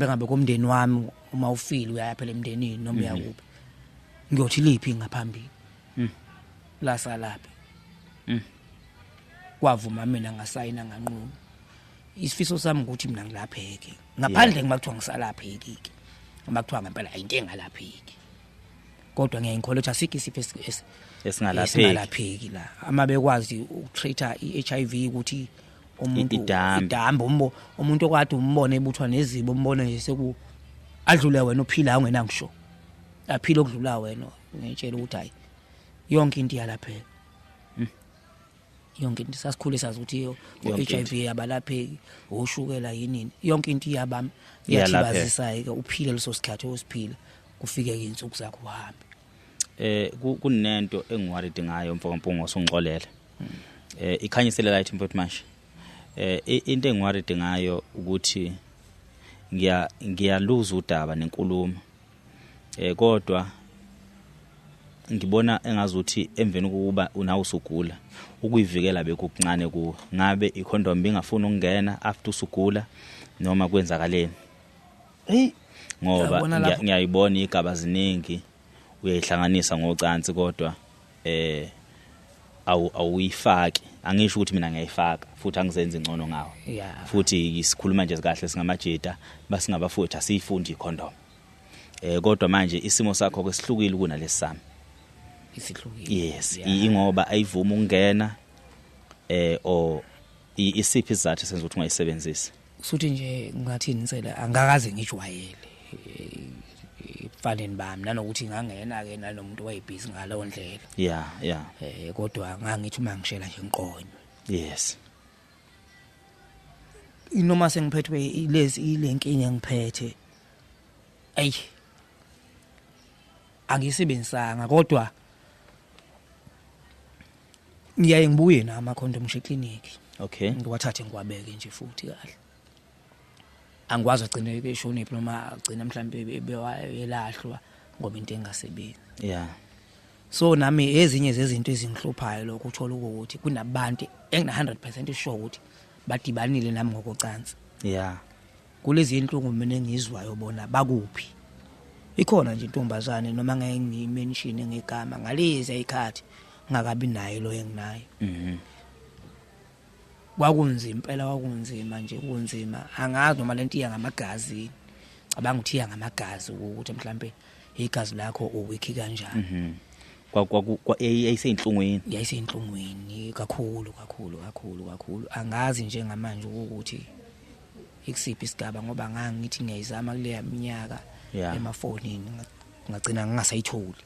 ngabe komndeni wami uma ufile uyaya phela emndenini noma uyakuphi ngiyothi liphi ngaphambili la salaphi kwavuma mina ngasayina nganquma isifiso sami ukuthi mina ngilapheke ngaphandle ngakuthiwa ngisalapheki makuthiwa ngempela ayintenga lapheki kodwa ngiyayikholwa ukuthi asikho isifo esingalapheki la ama bekwazi ukutreata iHIV ukuthi umuntu idambo umuntu okade umbone ebuthwa nezibo umbone nje seku adlule wena uphila ungenangisho aphila okudlula wena ngitshela ukuthi hayi yonke into iyalapheka yonke into sasikhule sazi ukuthi iHIV abalapheki ushukela yini yonke into iyathibazisa ke uphile leso sikhathi osiphila kufike insuku zakho uhambe kunento engiworried ngayo mfoka mpungo songixolela ikhanyisele light mfowethu manje into engiworried ngayo ukuthi ngiyaluza udaba nenkulumo kodwa ngibona engazuthi emveni kokuba unawo usugula ukuyivikela bekuncane kuwe ngabe ikhondom bingafuna ukungena after usugula noma kwenzakaleni ngoba ngiyayibona igaba ziningi uyayihlanganisa ngocansi kodwa awuyifaki angisho ukuthi mina ngiyayifaka futhi angizenze ingcono ngawo futhi isikhuluma nje kahle singamajita basingabafowethu asiyifundi ikhondom kodwa manje isimo sakho kwesihlukile kunalesami isihlukile yes ingoba ayivuma ukungena o isiphi izathu senza ukuthi ungayisebenzisi futhi nje ngathi insela angakaze ngijwayele fanele bami nanokuthi ngangena ke nalomuntu wayibhizi ngalowo ndlela kodwa ngangithi uma ngishela nje ngiqonywe yes inoma sengiphethwe ilenkinga engiphethe angisebenzisanga kodwa ngiyaye ngibuye nama condom clinic ngiwathathe ngiwabeke nje futhi kahle angikwazi ugcina eshoniphi noma ugcina mhlambe bewayelahlwa ngoba into engasebenzi so nami ezinye zezinto ezingihluphayo lokho uthola ukuthi kunabantu engina 100% sure ukuthi badibanile nami ngokocansi kulezi inhlungu mina engizwayo bona bakuphi ikhona nje intombazane noma ngeke ngimention ngegama ngalezi ayikhathi ngakabi nayo lo enginayo kwakunzima impela kwakunzima nje kunzima angazi noma lento iya ngamagazi cabanga ukuthi iya ngamagazi ukuthi mhlambe igazi lakho uwiki kanjani yayisenhlungweni kakhulu angazi njengamanje ukuthi ikusiphi isigaba ngoba ngangithi ngiyayizama kuleya minyaka emafonini ngagcina ngingasayitholi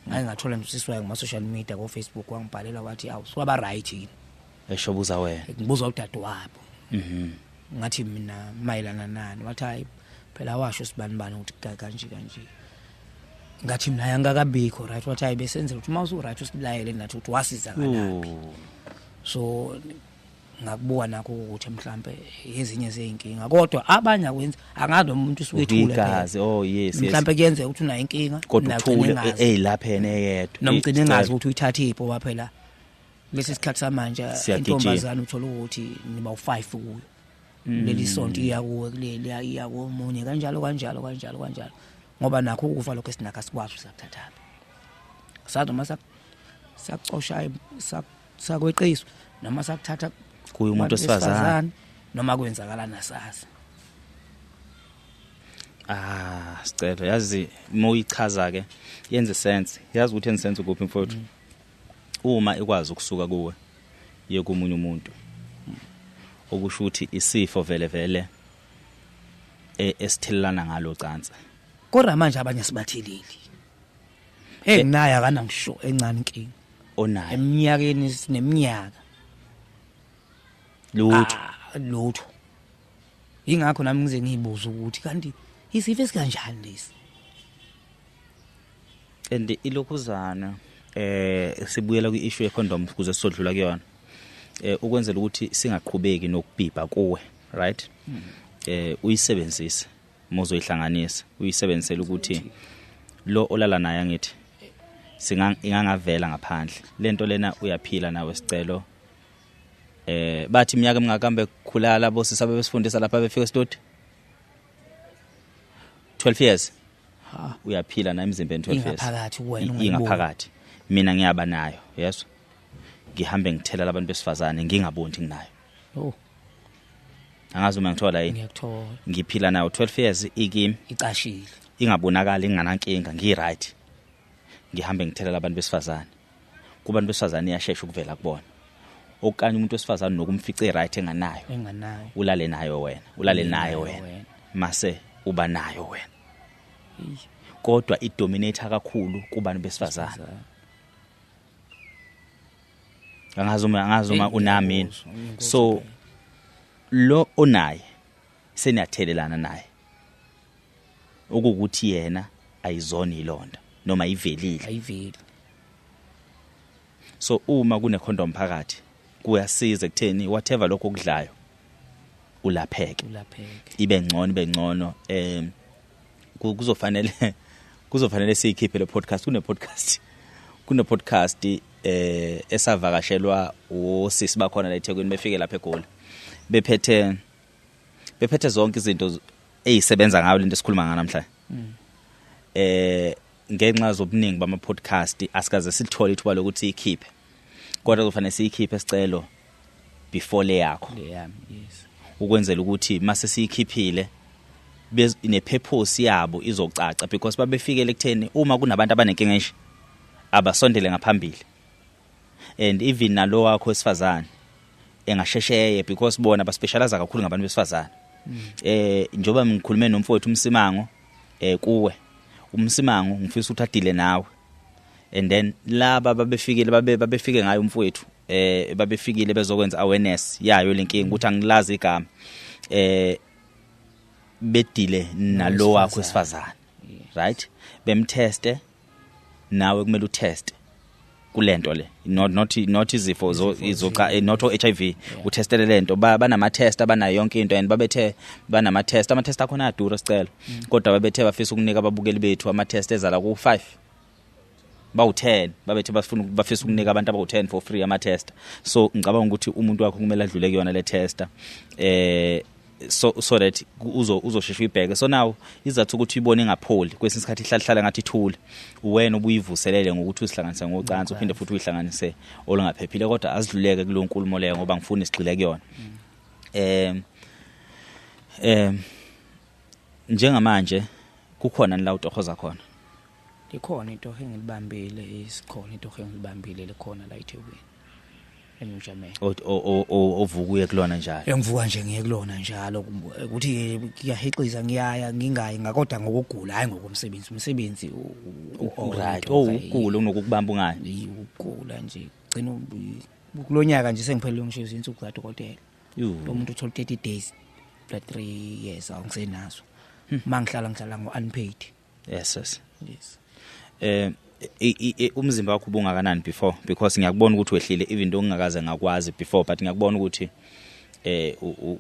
ngathola nje usisi wayo kuma social media ko Facebook wangibhalela wathi awuswaba right yini eshobuza wena ngibuza udade wabo ngathi mina mayelana nani wathi hayi phela washo sibani ukuthi kanje ngathi mina yangakabikho right wathi hayi besenzela ukuthi mawusu right usilayele nathi ukuthi wasiza kanjani so ngakubuka nakho ukuthi mhlambe ezinye zeinkinga kodwa abanye akwenza angazi umuntu usukwethule igazi yes mhlambe kuyenze ukuthi una inkinga kodwa uthule laphene yedwa nomgcina engazi ukuthi uyithatha ipho waphela lesi sikhathi samanje intombazana uthola ukuthi niba u5 kuyo leli sonto iya kuwe kuleli iya komunye kanjalo ngoba nakho ukufa lokho esinaka sikwazi usakuthatha sathi mase sakucosha sakweqiswa noma sakuthatha kuye umuntu osifazana noma kwenzakala nasasa sicela yazi moyichaza ke yenze sense yazi ukuthi yenze sense kuphi mfowethu uma ikwazi ukusuka kuwe ye komunye umuntu okusho ukuthi isifo vele esithelelana ngalo cansi kodwa manje abanye sibatheleli naye akana ngisho encane inkinga onayo eminyakeni sineminyaka lutho ingakho nami ngize ngiyibuza ukuthi kanti isifo esikanjani lesi and ilokhuzana sibuyela kwi-issue ye-condom kuze sodlula kuyona ukwenzela ukuthi singaqhubeki nokubhibha kuwe right uyisebenzise mozoyihlanganisa uyisebenzisela ukuthi lo olala naye angithi ingangavela ngaphandle lento lena uyaphila nawe sicelo bathi iminyaka emingakahambe khulala labo sisabe besifundisa lapha befika studio 12 years uyaphila na emzimbeni 12 years ingaphakathi wena ingaphakathi mina ngiyaba nayo yes ngihambe ngithela labantu besifazane ngingaboni nginayo angazi uma ngithola yini ngiyakuthola ngiphila nayo 12 years ikimi icashile ingabonakala inganankinga ngiright ngihambe ngithela labantu besifazane kubantu besifazane iyashesha ukuvela kubona okanye umuntu wesifazane nokumfica right enganayo ulale nayo wena mase uba nayo wena kodwa idominate kakhulu kubantu besifazane angazuma unami so lo onaye seniyathelelana naye ukuthi yena ayizona ilonda noma ivelile so uma kune condom phakathi kuyasiza ekutheni whatever lokho okudlayo ulapheke ibe ngcono kuzofanele siyikhiphe le podcast kune podcast esavakashelwa osisi bakhona la eThekwini befike lapha eGoli bephethe zonke izinto ezisebenza ngayo lento esikhuluma ngayo namhlanje ngenxa zobuningi bama podcast asikaze silithole ithuba lokuthi ikhiphe kodwa kufanele siyikhiphe sicelo before le yakho yes ukwenzela ukuthi mase siyikhiphile ine purpose yabo izocaca because babefikele ekutheni uma kunabantu abanenkinga nje abasondele ngaphambili and even nalo wakho esifazane engashesheye because bona baspecialize kakhulu ngabantu besifazane njoba ngikhulume nomfowethu umsimango kuwe umsimango ngifisa ukuthi adile nawe and then laba babefike ngayo umfowethu babefikile bezokwenza awareness yayo lenkinga ukuthi angilazi igama bedile nalo wakho esifazane right bemteste nawe kumele uteste kulento le not izifo izoca not HIV utestele lento banama test abanayo yonke into and babethe banama test ama test akhona adura sicela kodwa babethe bafisa ukunika ababukeli bethu ama test ezala ku5 bawu10 babethe bafisa ukunika abantu abawu10 for free ama test so ngicabanga ukuthi umuntu wakho kumele adlule kuyona le tester so that uzoshesha ibheke so now izathu ukuthi uyibone ngapholi kwesinye isikhathi ihlala ngathi ithule wena ubuyivuselele ngokuthi usihlanganise ngocansi uphinde futhi uyihlanganise olungaphephile kodwa azidluleke kulo nkulumo leyo ngoba ngifuna isigxile kuyona njengamanje kukhona la utohoza khona likhona into engilibambile isikhona into engilibambile lekhona la eThekwini eNyujameni. Ovuka uye kulona njalo. Engivuka nje ngiye kulona njalo ukuthi ngiyahexiza ngiyaya ngingayi ngakodwa ngokugula hayi ngokomsebenzi umsebenzi right ukugula unokukubamba ungayi ukugula nje gcina kulonyaka nje sengiphelele ngishiza insuku zaDokotela lo muntu uthola 30 days plus 3 years awungisenazo mangihlala ngo-unpaid. Yes. Umzimba wakho ubungakanani before because ngiyakubona ukuthi wehlile even though ngingakaze ngakwazi before but ngiyakubona ukuthi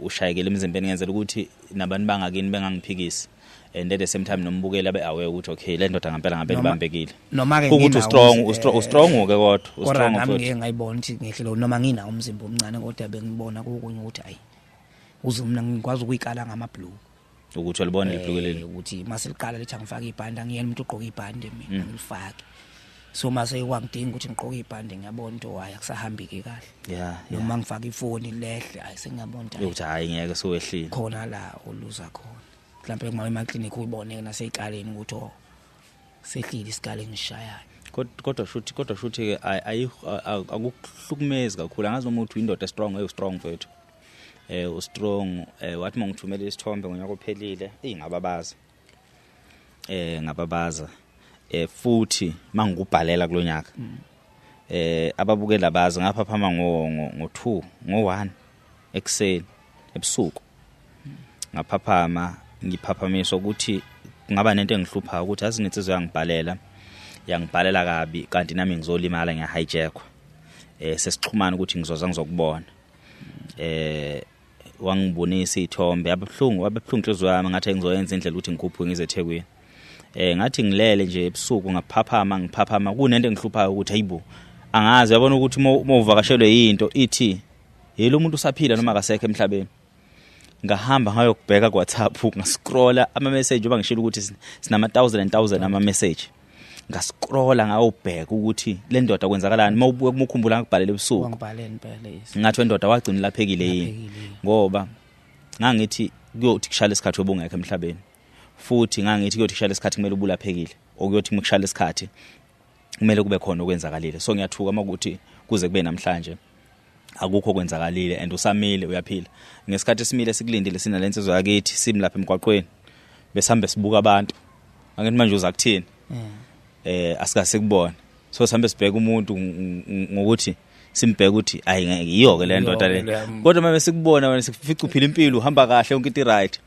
ushayekela emzimbeni ngenzela ukuthi nabantu bangakini bengangiphikisi and at the same time nombukela aware ukuthi okay le ndoda ngempela ibambekile noma ke ukuthi strong ke kodwa strong nami ngeke ngayibona ukuthi ngehlelo noma ngina umzimba omncane kodwa bengibona kokunye ukuthi hayi uzumna ngikwazi ukuyikala ngamablue ukuthi walibona libhlukeleni ukuthi masilikala lethi angifaka ibhanda ngiyena umuntu ugqoka ibhande mina ngilifake so mase kwangidinga ukuthi ngigqoke ibhande ngiyabona into hayi akusahambike kahle noma ngifaka ifoni lehle hayi sengiyabona ukuthi hayi ngeke sowehlile khona la oluza khona mhlawumbe kuma ema-clinic uyibone naseyikaleni ukuthi sehlile isikale engishayayo kodwa shuthi ke akukuhlukumezi kakhulu angazi noma uthi indoda strong strong mfethu ustrong wathi mangithumela isithombe ngonyaka ophelile ngababaza futhi mangikubhalela kulonyaka ababukela bazi ngaphaphama ngo2 ngo1 ekseni ebusuku ngaphaphama ngiphaphamiswa ukuthi kungaba nento engihlupha ukuthi azininsizwe yangibhalela kabi kanti nami ngizolimala ngiyahijackwa sesixhumana ukuthi ngizokubona wangibonisa ithombe ababuhlungu inhliziyo yami ngathi ngizoyenza indlela ukuthi ngikhuphuke ngize eThekwini ngathi ngilele nje ebusuku ngiphaphama kunento engihluphayo ukuthi hayibo angazi yabona ukuthi mawuvakashelwe yinto ithi yelo umuntu usaphila noma akasekho emhlabeni ngahamba ngayokubheka kuWhatsApp ngascrolla ama message oba ngishilo ukuthi sinama 1000 ama message ngascrolla ngawubheka ukuthi le ndoda kwenzakalani mawubuke kumukhumbula ngikubhalela ebusuku wangibhalela impela yes ngathi wendoda wagcina laphekile yini ngoba ngangithi kuyothi kushala isikhathi obungekho emhlabeni futhi ngangithi kuyothi kushala isikhathi kumele ubulaphekile okuyothi mukushala isikhathi kumele kube khona okwenzakalile so ngiyathuka makuthi kuze kube namhlanje akukho kwenzakalile and usamile uyaphila ngesikhathi esimile sikulindile sina lensizwe yakithi simlapha emgwaqweni besambe sibuka abantu angithi manje uza kuthini asikase kubona so sambe sibheka umuntu ngokuthi simbheka ukuthi ayiyo ke le ndoda le kodwa manje sikubona wena sifica uphila impilo uhamba kahle yonke into right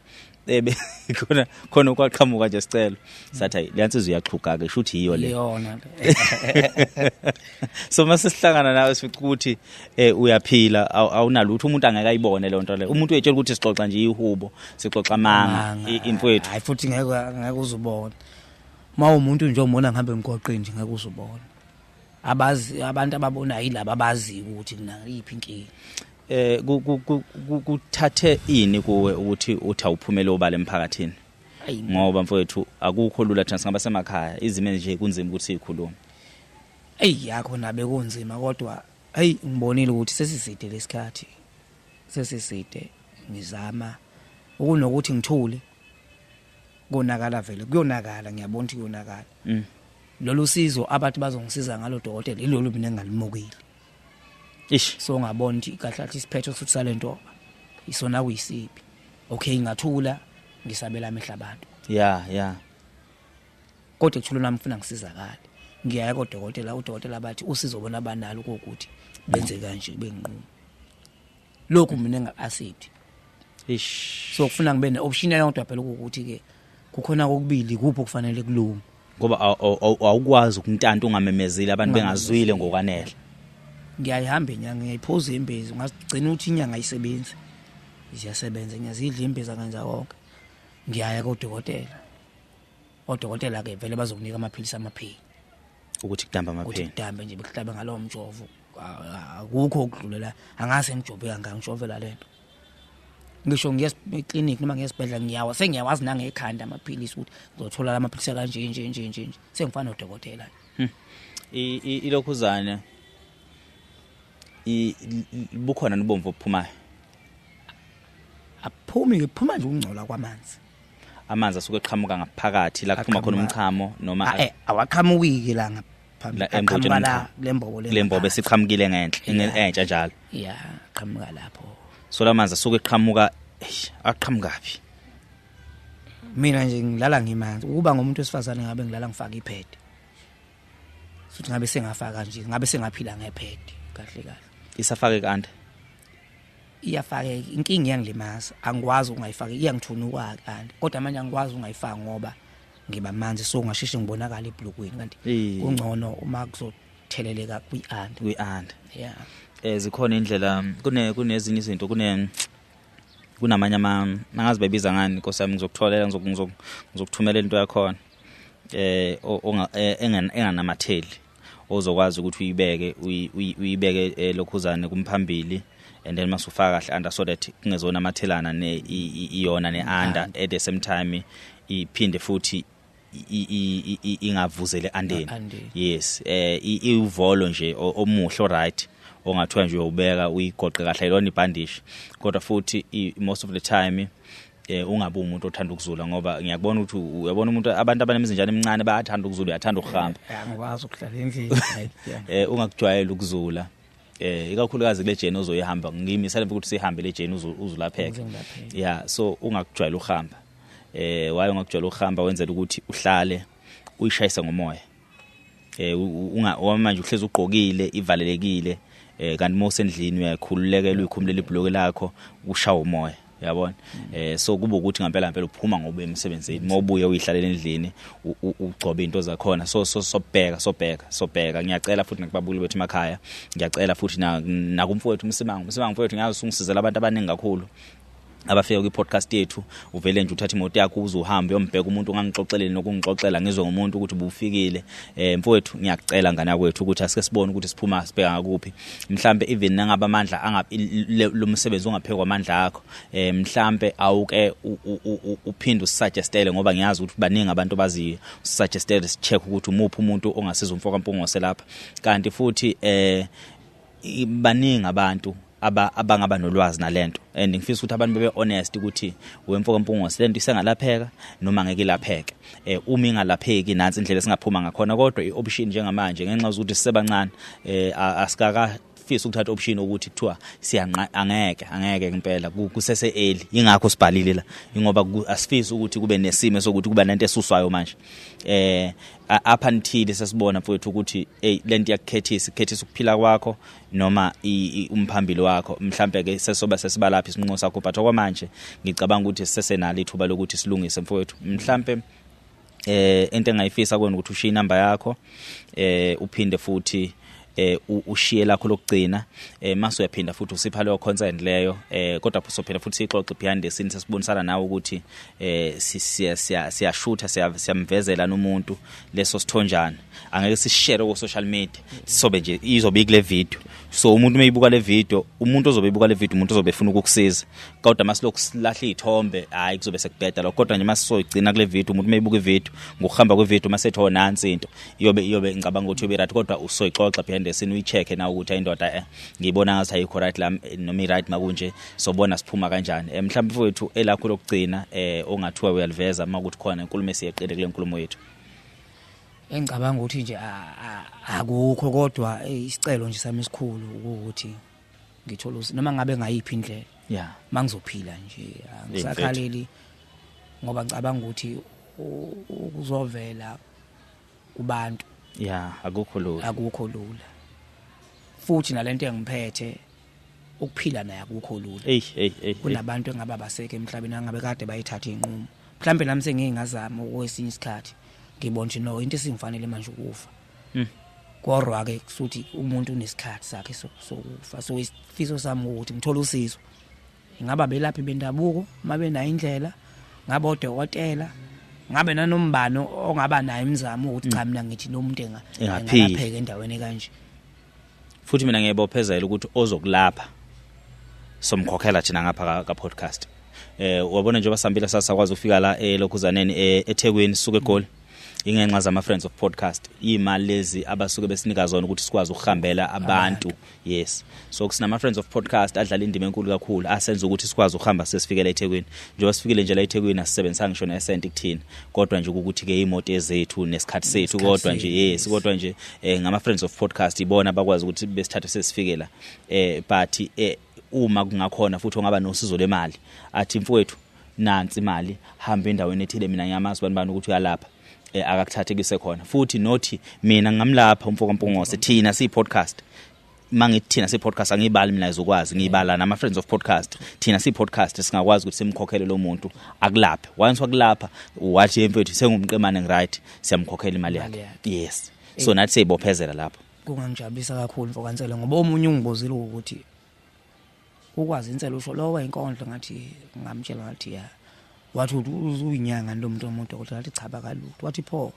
khona ukwaqhamuka nje sicelo sathi lensizwe uyaxhuga ke shuthi yiyo le yona so mase sihlangana nawe sifica ukuthi uyaphila awunalutho umuntu angeke ayibone le nto le umuntu uyetshela ukuthi sixoxa nje ihubo sixoxa amanga imfowethu hayi futhi ngeke uzubona umuntu nje umbona ngihambe emgwaqeni nje ngeke uzubona abantu ababona yilabo abazi ukuthi kunayiphi inkinga kuthathe ini kuwe ukuthi uthi awuphumele obala emphakathini ngoba mfowethu akukho lula thina singaba semakhaya izimo nje kunzima ukuthi sikhulume yakho nabe kunzima kodwa ngibonile ukuthi sesiside lesikhathi sesiside ngizama ukunokuthi ngithule konakala vele kuyonakala ngiyabona ukuthi kuyonakala lolu sizo abathi bazongisiza ngalo dokotela ilolu mina engalimukile so ngabona ukuthi kahlathi isiphetho futhi salento isona kuyisiphi okay ngathula ngisabela amehla abantu kodwa kuthula nami ngifuna ngisizakale ngiyaya kodokotela udokotela bathi usizo bona banalo ukuthi benze kanje benginquma lokhu mina enga-acid so kufuna ngibe ne-option yodwa phela ukuthi ke kukhona kokubili kupho kufanele kulunga ngoba awukwazi ukuntanta ungamemezile abantu bengazwile ngokwanele ngiyayihamba inyanga ngiyayiphoza imbezi ungagcina ukuthi inyanga ayisebenzi iyasebenza ngiyazidla imbeza kanjalo konke ngiyaya kodokotela ke vele bazokunika amaphilisi amapheni ukuthi kudamba amapheni ukuthi kudambe nje bekuhlabe ngalowo mjovo akukho ukudlulela angase ngijobe kangaka ngishovela lento ngisho ngiya eclinic noma ngiyesibhedlela sengiyawazi nangekhanda amaphilisi ukuthi ngizothola amaphilisi kanje sengifana nodokotela ilokhuzana bukhona nibomvu ophumayo kuphuma nje ukungcola kwamanzi amanzi asuke eqhamuka ngaphakathi la kuphuma khona umchamo noma awaqhamukiki la aqhamuka la lembobo esiqhamukile ngenhle entsha njalo aqhamuka lapho. So lamanzi asuke eqhamuka aqhamukaphi? Mina nje ngilala ngimanzi ukuba ngumuntu wesifazane ngabe ngilala ngifaka iphedi futhi ngabe sengafaka nje ngabe sengaphila ngephedi kahle kahle. Isafake kanti iyafaka inkingi yangilimaza angikwazi ungayifaka iyangithunuka kanti kodwa manje angikwazi ungayifaka ngoba ngiba manzi so ngasheshe ngibonakala eblokweni kanti kungcono uma kuzotheleleka kwi-and. Zikhona indlela kunezinye izinto kunamanye mangazi bebiza ngani Nkosi yami ngizokutholela ngizokuthumelela into yakho enganamatheli ozokwazi ukuthi uyibeke lokhuzane kumphambili and then masufaka kahle under so that kungezona amathelana iyona neanda at the same time iphinde futhi ingavuzele andeni. Yes ivolo nje omuhle right ongathiwa nje ubeka uyigoqe kahle lona ibhandishi kodwa futhi most of the time ungabe umuntu othanda ukuzula ngoba ngiyakubona ukuthi uyabona umuntu abantu abanemizinjana emincane bayathanda ukuzula uyathanda ukuhamba angikwazi ukuhlala endlini ungakujwayela ukuzula ikakhulukazi kule jeni ozoyihamba ngimisela ukuthi sihambe le jeni uzulapheka so ungakujwayela ukuhamba waye ungakujwayela ukuhamba wenzela ukuthi uhlale uyishayise ngomoya manje uhlezi ugqokile ivalelekile kanti mosendlini uyakhululekela uyikhumulela ibhloko lakho ushawa umoya yabona so kuba ukuthi ngempela uphuma ngoba emsebenzini mawubuye uyihlalela endlini ugcobe into zakhona so sobheka ngiyacela futhi nakubabuli bethu emakhaya ngiyacela futhi nakumfowethu umsimango mfowethu ngiyazi ungisizela abantu abaningi kakhulu abafika kwi-podcast yethu uvele nje uthatha imoto yakho uzohamba uyombheka umuntu ongangixoxeleni nokungixoxela ngizwe ngomuntu ukuthi ubufikile mfowethu ngiyakucela ngana yakwethu ukuthi asike sibone ukuthi siphuma sibheka ngakuphi mhlambe even nangaba amandla lo msebenzi ungaphekwa amandla akho mhlambe awuke uphinde usisuggestele ngoba ngiyazi ukuthi baningi abantu bazi suggestele sicheck ukuthi umuphi umuntu ongasiza umfoka mpongose lapha kanti futhi baningi abantu abangaba nolwazi nalento and ngifisa ukuthi abantu bebe honest ukuthi wemfoka mpungose lento isengalapheka noma ngeke ilapheke uma ingalapheki nansi indlela singaphuma ngakhona kodwa ioption njengamanje ngenxa ukuthi sisebancane asikaka fisa ukuthatha option ukuthi kuthiwa angeke ngempela kusese early ingakho sibhalile la ngoba asifisi ukuthi kube nesimo sokuthi kuba nento esuswayo manje up until sesibona mfowethu ukuthi lento yakukhethisa ukuphila kwakho noma umphambili wakho mhlambe ke sesoba sesibalaphi isinqo sakho but okwamanje ngicabanga ukuthi sisenalo ithuba lokuthi silungise mfowethu mhlambe into engayifisa kwena ukuthi ushiye inamba yakho uphinde futhi ushiye lakho lokugcina mase uyaphinda futhi usipha leyo consent leyo kodwa sophela futhi sixoxe behind the scenes sesibonisana nawe ukuthi siyashutha siyamvezela nomuntu leso sithonjana angeke sishare ku social media sobe nje izobe ikule video so umuntu meyibuka le video umuntu ozobe ebuka le video umuntu ozobe efuna ukukusiza kodwa masilokhu silahla izithombe hayi kuzobe sekubheda lokho kodwa nje masisoyigcina kule video umuntu meyibuka ivideo ngokuhamba kwevideo masetho nansi into iyobe ngicabanga ukuthi yobe right kodwa usoyixoxa behind the scene uyicheck na ukuthi ayindoda ngiyibona ngathi ayikho right la noma right makunje sobona siphuma kanjani mhlawumbe mfowethu elakho lokugcina ongathiwa uyaliveza makuthi khona inkulumo esiyeqede kule nkulumo yethu engicabanga ukuthi nje akukho kodwa isicelo nje sami esikhulu ukuthi ngithola noma ngabe ngayiphi indlela mangizophila nje ngisakhaleli ngoba ngicabanga ukuthi ukuzovela kubantu akukho lula futhi nalento engiphethe ukuphila naye akukho lula kunabantu engaba baseke emhlabeni angabe kade bayithatha inqumo mhlambe nami sengingazama okwesinye isikhathi ngibona nje no into esingifanele manje ukufa kodwa ke kusuthi umuntu unesikhathi sakhe sokufa so isifiso sami ukuthi ngithola usizo ingaba belaphi bendabuko mabe nayo indlela ngabe odokotela ngabe nanombano ongaba nayo imizamo ukuthi cha mina ngithi nomuntu engapheka endaweni kanje futhi mina ngiyebophezela ukuthi ozokulapha somkhokhela thina ngapha ka podcast wabona nje basambila sasakwazi ukufika la elokhuzaneni eThekwini suke eGoli ingenxa zama friends of podcast imali lezi abasuke besinika zona ukuthi sikwazi ukuhambela abantu yes so kusinama friends of podcast adlala indima enkulu kakhulu asenza ukuthi sikwazi ukuhamba sesifikele eThekwini njengoba sifikile nje la eThekwini asisebenzanga ngisho nesenti kuthina kodwa nje ukuthi ke imoto ezethu nesikhathi sethu kodwa nje yes kodwa nje ngama friends of podcast ibona bakwazi ukuthi besithathe sesifikela but uma kungakhona futhi ongaba nosizo lemali athi mfowethu nansi imali hamba endaweni ethile mina ngiyamazi bani ukuthi uyalapha akakuthathekise khona futhi nothi mina ngamlapha umfoko Mpungose thina si-podcast mangithi thina si-podcast angibali mina izokwazi ngibala nama friends of podcast thina si-podcast singakwazi ukuthi simkhokhele lo muntu akulaphe once wakulapha wathi mfethu sengumqemane ngright siyamkhokhela imali yakhe yes so nathi siyibophezela lapho kungangijabulisa kakhulu mfokansele ngoba omunye ungibozile ukuthi ukwazi inselo usho lo wenkondlo ngathi ngamtshela ngathi ya wathi uyinyanga lo muntu kodwa ngathi cha bakalutho wathi pho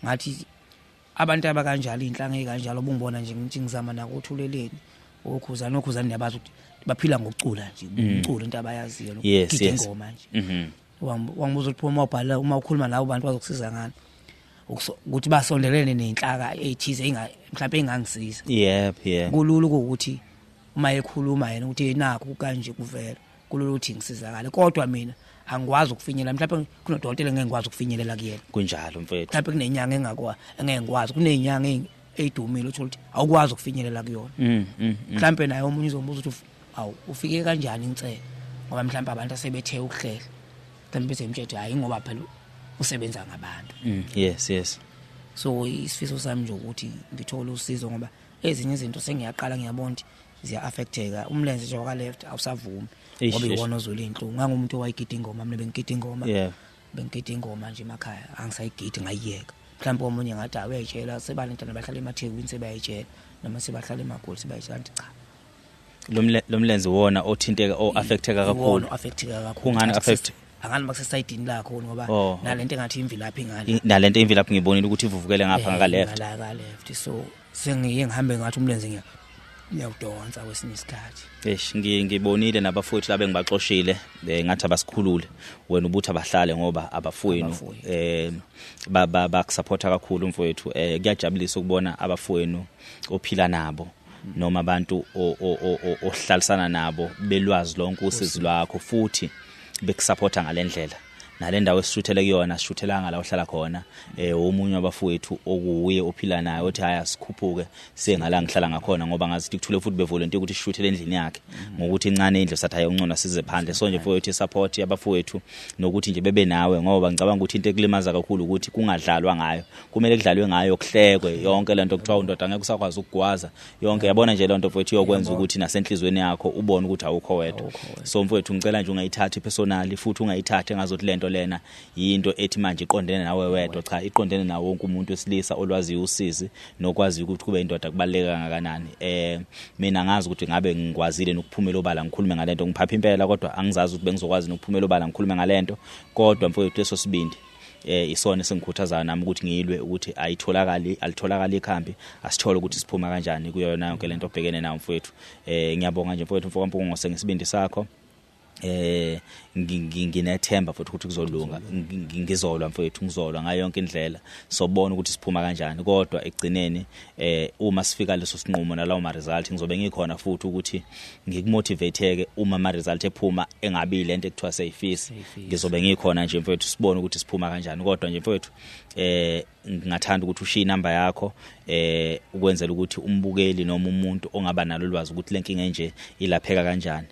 ngathi abantu abakanjalo inhlanga ekanjalo bungibona nje ngithi ngizama nakuthuleleni okhuzana neyabazi ukuthi baphila ngokucula nje umculo into abayaziyo yes ingoma nje wangibuza ukuthi uma ubhala uma ukhuluma nabo abantu bazokusiza ngani ukuthi basondelene nenhlaka ethize mhlawumbe engangisiza yeah kulula ukuthi uma ekhuluma yena ukuthi nakho kanje kuvela kulula ukuthi ngisizakale kodwa mina angikwazi ukufinyelela mhlawumbe kunodokotela ngeke ngikwazi ukufinyelela kuyena kunjalo mfethu mhlawumbe kunenyanga engeke ngikwazi kunenyanga eyidumile ukuthi awukwazi ukufinyelela kuyona mhlawumbe naye omunye uzombuza ukuthi ufike kanjani insele ngoba mhlawumbe abantu asebethe ukuhlela mhlawumbe semthetho hayi ngoba phela usebenza ngabantu yes so isifiso sami nje ukuthi ngithola usizo ngoba ezinye izinto sengiyaqala ngiyabona ziya affecteka umlenze nje waka left awusavumi ngoba iwona ozwela inhlungu ngangumuntu owayigida ingoma mina bengigida ingoma bengigida ingoma nje emakhaya angisayigidi ngayiyeka mhlawumbe omunye ngathi awuyayitshela sebalintana bahlala eMathekwini sebayitshela noma sebahlala eMagoli sebayitshela nti cha lo mlenze wona othinteka affecteka kakhulu wona affecteka kakhulu kungani affect angani bakusesayidini lakho ngoba nalento engathi imvilaphi ngale nalento imvilaphi ngibonile ukuthi ivuvukele ngapha ngaka left so sengiye ngihambe ngathi umlenze ngiyawudonsa kwesinye isikhathi ngibonile nabafowethu labe ngibaxoshile ngathi abasikhulule wena ubuthi abahlale ngoba abafowenu bakusupporta kakhulu mfowethu kuyajabulisa ukubona abafowenu ophila nabo noma abantu ohlalisana nabo belwazi lonke usizi lwakho futhi bekusupporta ngalendlela nalendawo esishuthele kuyona sishuthelanga la ohlala khona omunye wabafowethu okuye ophila naye othi haya sikhuphuke sengala ngihlala ngakhona ngoba ngazithi kuthule futhi bevolunteer ukuthi sishuthele endlini yakhe ngokuthi incane indlu sathi ayongcona size phandle so nje mfowethu support yabafowethu nokuthi nje bebe nawe ngoba ngicabanga ukuthi into ekulimaza kakhulu ukuthi kungadlalwa ngayo kumele kudlalwe ngayo kuhlekwe yonke lento kuthiwa undoda angeke usakwazi ukugwaza yonke yabona nje lento mfowethu yokwenza ukuthi nasenhlizweni yakho ubone ukuthi awukho wedwa so mfowethu ngicela nje ungayithathi personally futhi ungayithathe ngazothi lento lena yinto ethi manje iqondene nawe wedwa cha iqondene nawo wonke umuntu wesilisa olwazi usizi nokwazi ukuthi kube indoda kubaleka kangakanani mina ngazi ukuthi ngabe ngikwazile nokuphumela obala ngikhulume ngalento ngiphapha impela kodwa angizazi ukuthi bengizokwazi nokuphumela obala ngikhulume ngalento kodwa mfowethu leso sibindi isona sengikhuthaza nami ukuthi ngiyilwe ukuthi alitholakali ikhambi asithole ukuthi siphuma kanjani kuyona yonke lento obhekene nayo mfowethu ngiyabonga nje mfowethu Mpungose ngesibindi sakho nginethemba futhi ukuthi kuzolunga ngizolwa mfowethu ngizolwa ngayo yonke indlela sobona ukuthi siphuma kanjani kodwa ekugcineni uma sifika leso sinqumo nalawo ma result ngizobe ngikhona futhi ukuthi ngikumotivateke uma ama result ephuma engabi lento ekuthiwa sayifisi ngizobe ngikhona nje mfowethu sibone ukuthi siphuma kanjani kodwa nje mfowethu ngingathanda ukuthi ushiye inamba yakho ukwenzela ukuthi umbukeli noma umuntu ongaba nalo lwazi ukuthi lenkinga nje ilapheka kanjani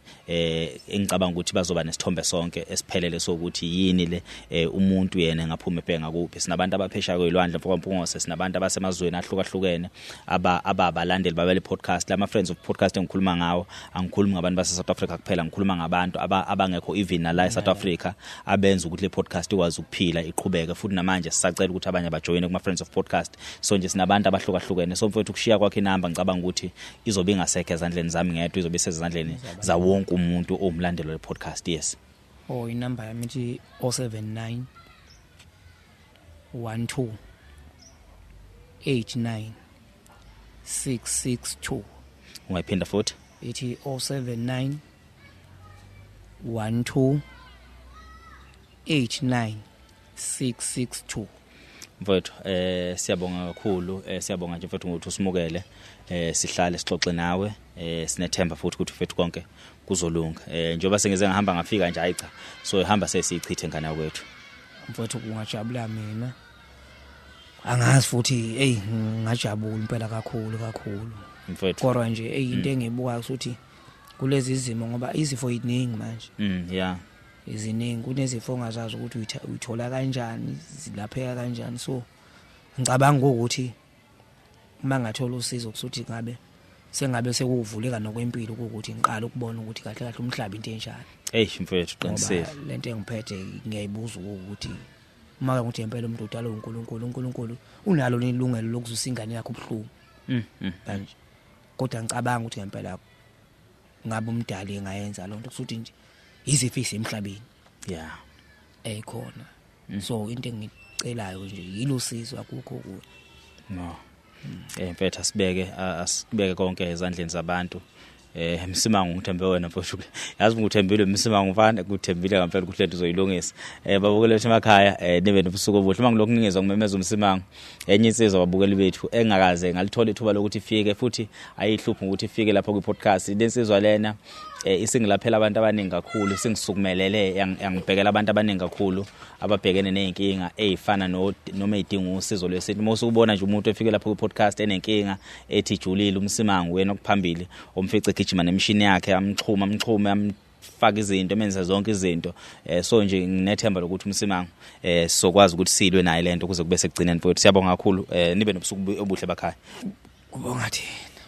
engicabanga ukuthi bazoba nesithombe sonke esiphelele sokuthi yini le umuntu yena engaphuma ebhenga kuphi sinabantu abaphesha kwelwandle Mpungose sinabantu abasemazweni ahlukahlukene abalandeli babele podcast lama friends of podcast engikhuluma ngawo angikhulumi ngabantu base South Africa kuphela ngikhuluma ngabantu abangekho even la eSouth Africa abenza ukuthi le podcast ikwazi ukuphila iqhubeke futhi namanje sisacela ukuthi abanye bajoyine kuma friends of podcast so nje sinabantu abahlukahlukene so mfowethu kushiya kwakhe inamba ngicabanga ukuthi izobe ingasekho ezandleni zami ngedwa izobe isezandleni za wonke umuntu omlandelo le podcast yes inamba yami ithi 079 12 89 662 ungayiphinda futhi ithi 079 12 89 662 mfowethu siyabonga kakhulu siyabonga nje mfowethu ukuthi usimukele sihlale sixoxe nawe sinethemba futhi ukuthi mfowethu konke kuzolunga njengoba sengize ngahamba ngafika nje hayi cha so ihamba sesichithe ngane kwethu mfowethu kungajabula mina angazi futhi ngajabula impela kakhulu mfowethu kodwa nje into engibuka ukuthi kulezi izimo ngoba izifo iziningi manje yeah iziningi kunezifo ongazazi ukuthi uyithola kanjani zilapheka kanjani so ngicabanga ukuthi uma ngathola usizo kusuthi sengabe sekuvuleka nokwempilo ukuthi ngiqala ukubona ukuthi kahle kahle umhlaba into enjani mfowethu qinisile lento engiphethe ngiyayibuza ukuthi uma ukuthi impela umuntu udalwe uNkulunkulu unalo ilungelo lokuzusa ingane yakhe ubhlungu kanje kodwa ngicabanga ukuthi ngempela ngabe umdali engayenza lonto kusuthi nje izifisi emhlabeni yeah ekhona so into engicelayo nje yilosizo akukho kuwe no mfethu asibeke konke ezandleni zabantu Msimangu ngithembe wena mfowethu yazi ngikuthembile Msimangu mfana kuthembile ngempela ukuthi lento uzoyilungisa babukele bethu emakhaya nibe nobusuku obuhle uma ngilokhu ngingezwa ngimemeza uMsimangu enye insizwa babukeli bethu engakaze ngalithola ithuba lokuthi ifike futhi ayihluphi ukuthi ifike lapha ku podcast lensizwa lena isingilaphela abantu abaningi kakhulu singisukumelele yangibhekela abantu abaningi kakhulu ababhekene nezinkinga ezifana noma idinga usizo lwesintu mase ubona nje umuntu efike lapha ku podcast enenkinga ethi julile uMsimangu wena okuphambili omfice gijima nemshini yakhe amchume amfaka izinto menza zonke izinto so nje nginethemba lokuthi uMsimangu sizokwazi ukuthi silwe naye lento kuze kube sekugcineni mfowethu siyabonga kakhulu nibe nobusuku obuhle bakhaya kubonga thina